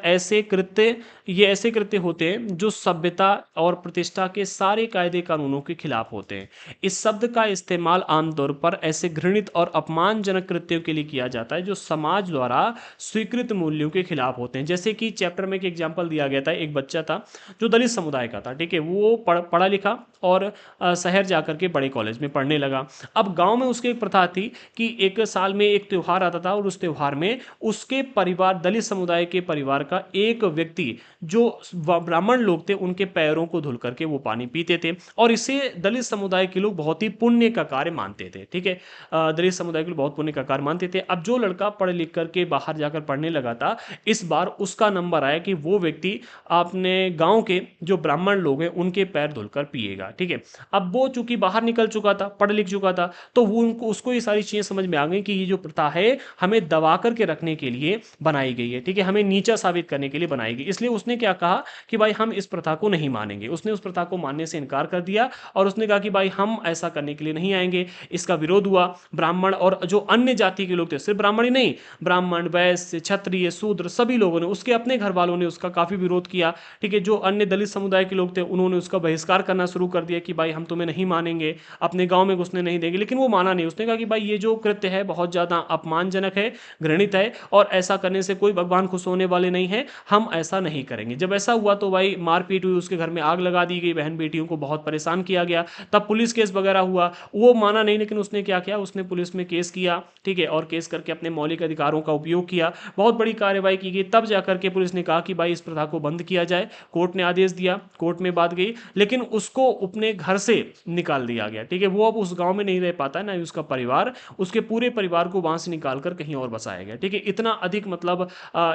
ये ऐसे कृत्य होते हैं जो सभ्यता और प्रतिष्ठा के सारे कायदे कानूनों के खिलाफ होते हैं। इस शब्द का इस्तेमाल आमतौर पर ऐसे घृणित और अपमानजनक कृत्यों के लिए किया जाता है जो समाज द्वारा स्वीकृत मूल्यों के खिलाफ होते हैं। जैसे कि चैप्टर में एक एग्जांपल दिया गया था, एक बच्चा था जो दलित समुदाय का था, ठीक है, वो पढ़ा लिखा और शहर जाकर के बड़े कॉलेज में पढ़ने लगा। अब गांव में उसकी एक प्रथा थी कि एक साल में एक त्यौहार आता था और उस त्यौहार में उसके परिवार, दलित समुदाय के परिवार का एक व्यक्ति जो ब्राह्मण लोग थे उनके पैरों को धुल करके वो पानी पीते थे, और इसे दलित समुदाय के लोग बहुत ही पुण्य का कार्य मानते थे। ठीक है, दलित समुदाय के लोग बहुत पुण्य का कार्य मानते थे। अब जो लड़का पढ़ लिख करके बाहर जाकर पढ़ने लगा था, इस बार उसका नंबर आया कि वो व्यक्ति अपने गांव के जो ब्राह्मण लोग हैं उनके पैर धुलकर पिएगा। ठीक है, अब वो चूंकि बाहर निकल चुका था, पढ़ लिख चुका था, तो वो उसको ये सारी चीजें समझ में आ गई कि ये जो प्रथा है हमें दबा करके रखने के लिए बनाई गई है। ठीक है, हमें नीचा साबित करने के लिए बनाई गई। इसलिए उसने क्या कहा कि भाई हम इस प्रथा को नहीं मानेंगे। उसने उस प्रथा को मानने से इनकार कर दिया और उसने कहा कि भाई हम ऐसा करने के लिए नहीं आएंगे। इसका विरोध हुआ। ब्राह्मण और जो अन्य जाति के लोग थे, सिर्फ ब्राह्मण ही नहीं, ब्राह्मण, वैश्य, क्षत्रिय, शूद्र, सभी लोगों ने, उसके अपने घर वालों ने उसका काफी विरोध किया। ठीक है, जो अन्य दलित समुदाय के लोग थे उन्होंने उसका बहिष्कार करना शुरू कर दिया कि भाई हम तुम्हें नहीं मानेंगे, अपने गांव में घुसने नहीं देंगे। लेकिन वो माना नहीं। उसने कहा कि भाई ये जो कृत्य है बहुत ज्यादा अपमानजनक है, घृणित है, और ऐसा करने से कोई भगवान खुश होने वाले नहीं है, हम ऐसा नहीं करेंगे। जब ऐसा हुआ तो भाई मारपीट हुई, उसके घर में आग लगा दी गई, बहन बेटियों को बहुत परेशान किया गया। तब पुलिस केस वगैरह हुआ, वो माना नहीं, लेकिन उसने क्या किया, उसने पुलिस में केस किया। ठीक है, और केस करके अपने मौलिक अधिकारों का उपयोग किया, बहुत बड़ी कार्रवाई की गई। तब जाकर के पुलिस ने कहा कि भाई इस प्रथा को बंद किया जाए। कोर्ट ने आदेश दिया, कोर्ट में बात गई, लेकिन उसको अपने घर से निकाल दिया गया। ठीक है, वो अब उस गांव में नहीं रह पाता है, ना ही उसका परिवार, उसके पूरे परिवार को वहां से निकालकर कहीं और बसाया गया। ठीक है, इतना अधिक मतलब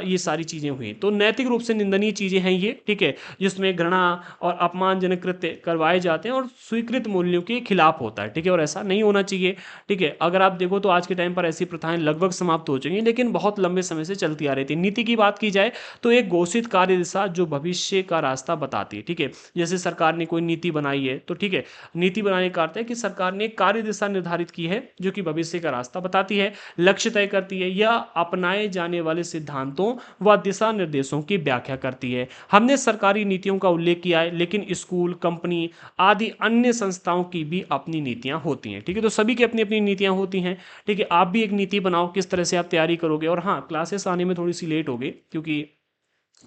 ये सारी चीजें हुई। तो नैतिक रूप से निंदनीय चीजें हैं ये। ठीक है, जिसमें घृणा और अपमानजनक कृत्य करवाए जाते हैं और स्वीकृत मूल्यों के खिलाफ होता है। ठीक है, और ऐसा नहीं होना चाहिए। ठीक है, अगर आप देखो तो आज के टाइम पर ऐसी प्रथाएं लगभग समाप्त हो चुकी हैं, लेकिन बहुत लंबे समय से चलती आ रही थी। नीति की बात की जाए तो एक घोषित कार्य दिशा जो भविष्य का रास्ता बताती है। ठीक है, जैसे सरकार ने कोई नीति बनाई है तो ठीक है, नीति बनाने का अर्थ है कि सरकार ने कार्य दिशा निर्धारित की है जो कि भविष्य का रास्ता बताती है, लक्ष्य तय करती है या अपनाए जाने वाले सिद्धांतों व दिशा निर्देशों की व्याख्या करती है। हमने सरकारी नीतियों का उल्लेख किया है, लेकिन स्कूल, कंपनी आदि अन्य संस्थाओं की भी अपनी नीतियां होती हैं। ठीक है, तो सभी की अपनी अपनी नीतियां होती हैं। ठीक है, आप भी एक नीति बनाओ, किस तरह से आप तैयारी करोगे। और हाँ, क्लासेस आने में थोड़ी सी लेट हो गई, क्योंकि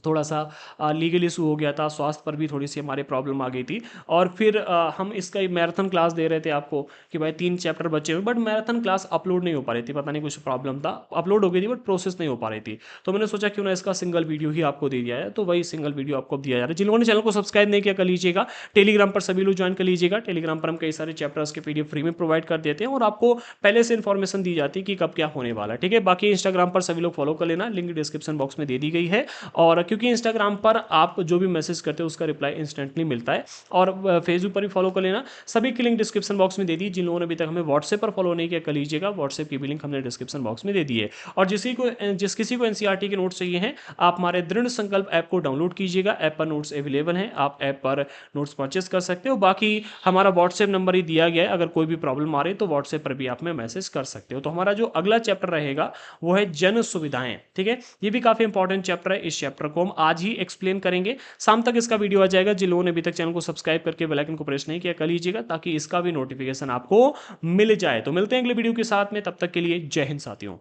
थोड़ा सा लीगल इशू हो गया था, स्वास्थ्य पर भी थोड़ी सी हमारे प्रॉब्लम आ गई थी। और फिर हम इसका मैराथन क्लास दे रहे थे आपको कि भाई 3 चैप्टर बचे हुए, बट मैराथन क्लास अपलोड नहीं हो पा रही थी, पता नहीं कुछ प्रॉब्लम था, अपलोड हो गई थी बट प्रोसेस नहीं हो पा रही थी। तो मैंने सोचा क्यों ना इसका सिंगल वीडियो ही आपको दे दिया है, तो वही सिंगल वीडियो आपको दिया जा रहा है। जिन लोगों ने चैनल को सब्सक्राइब नहीं किया कर लीजिएगा, टेलीग्राम पर सभी लोग ज्वाइन कर लीजिएगा। टेलीग्राम पर हम कई सारे चैप्टर्स के पीडीएफ फ्री में प्रोवाइड कर देते हैं और आपको पहले से इन्फॉर्मेशन दी जाती है कि कब क्या होने वाला है, ठीक है। बाकी इंस्टाग्राम पर सभी लोग फॉलो कर लेना, लिंक डिस्क्रिप्शन बॉक्स में दे दी गई है। और क्योंकि इंस्टाग्राम पर आप जो भी मैसेज करते हो उसका रिप्लाई इंस्टेंटली मिलता है। और फेसबुक पर भी फॉलो कर लेना, सभी की लिंक डिस्क्रिप्शन बॉक्स में दे दी। जिन लोगों ने अभी तक हमें व्हाट्सएप पर फॉलो नहीं किया कर लीजिएगा, व्हाट्सएप की भी लिंक हमने डिस्क्रिप्शन बॉक्स में दे दी है। और जिस किसी को एनसीईआरटी के नोट्स चाहिए हैं, आप हमारे दृढ़ संकल्प ऐप को डाउनलोड कीजिएगा। ऐप पर नोट्स अवेलेबल हैं, आप ऐप पर नोट्स परचेस कर सकते हो। बाकी हमारा व्हाट्सएप नंबर ही दिया गया है, अगर कोई भी प्रॉब्लम आ रही है तो व्हाट्सएप पर भी आप में मैसेज कर सकते हो। तो हमारा जो अगला चैप्टर रहेगा वो है जन सुविधाएं, ठीक है। ये भी काफी इंपॉर्टेंट चैप्टर है, इस चैप्टर को हम आज ही एक्सप्लेन करेंगे। शाम तक इसका वीडियो आ जाएगा। जिन लोगों ने अभी तक चैनल को सब्सक्राइब करके बेल आइकन को प्रेस नहीं किया कर लीजिएगा, ताकि इसका भी नोटिफिकेशन आपको मिल जाए। तो मिलते हैं अगले वीडियो के साथ में, तब तक के लिए जय हिंद साथियों।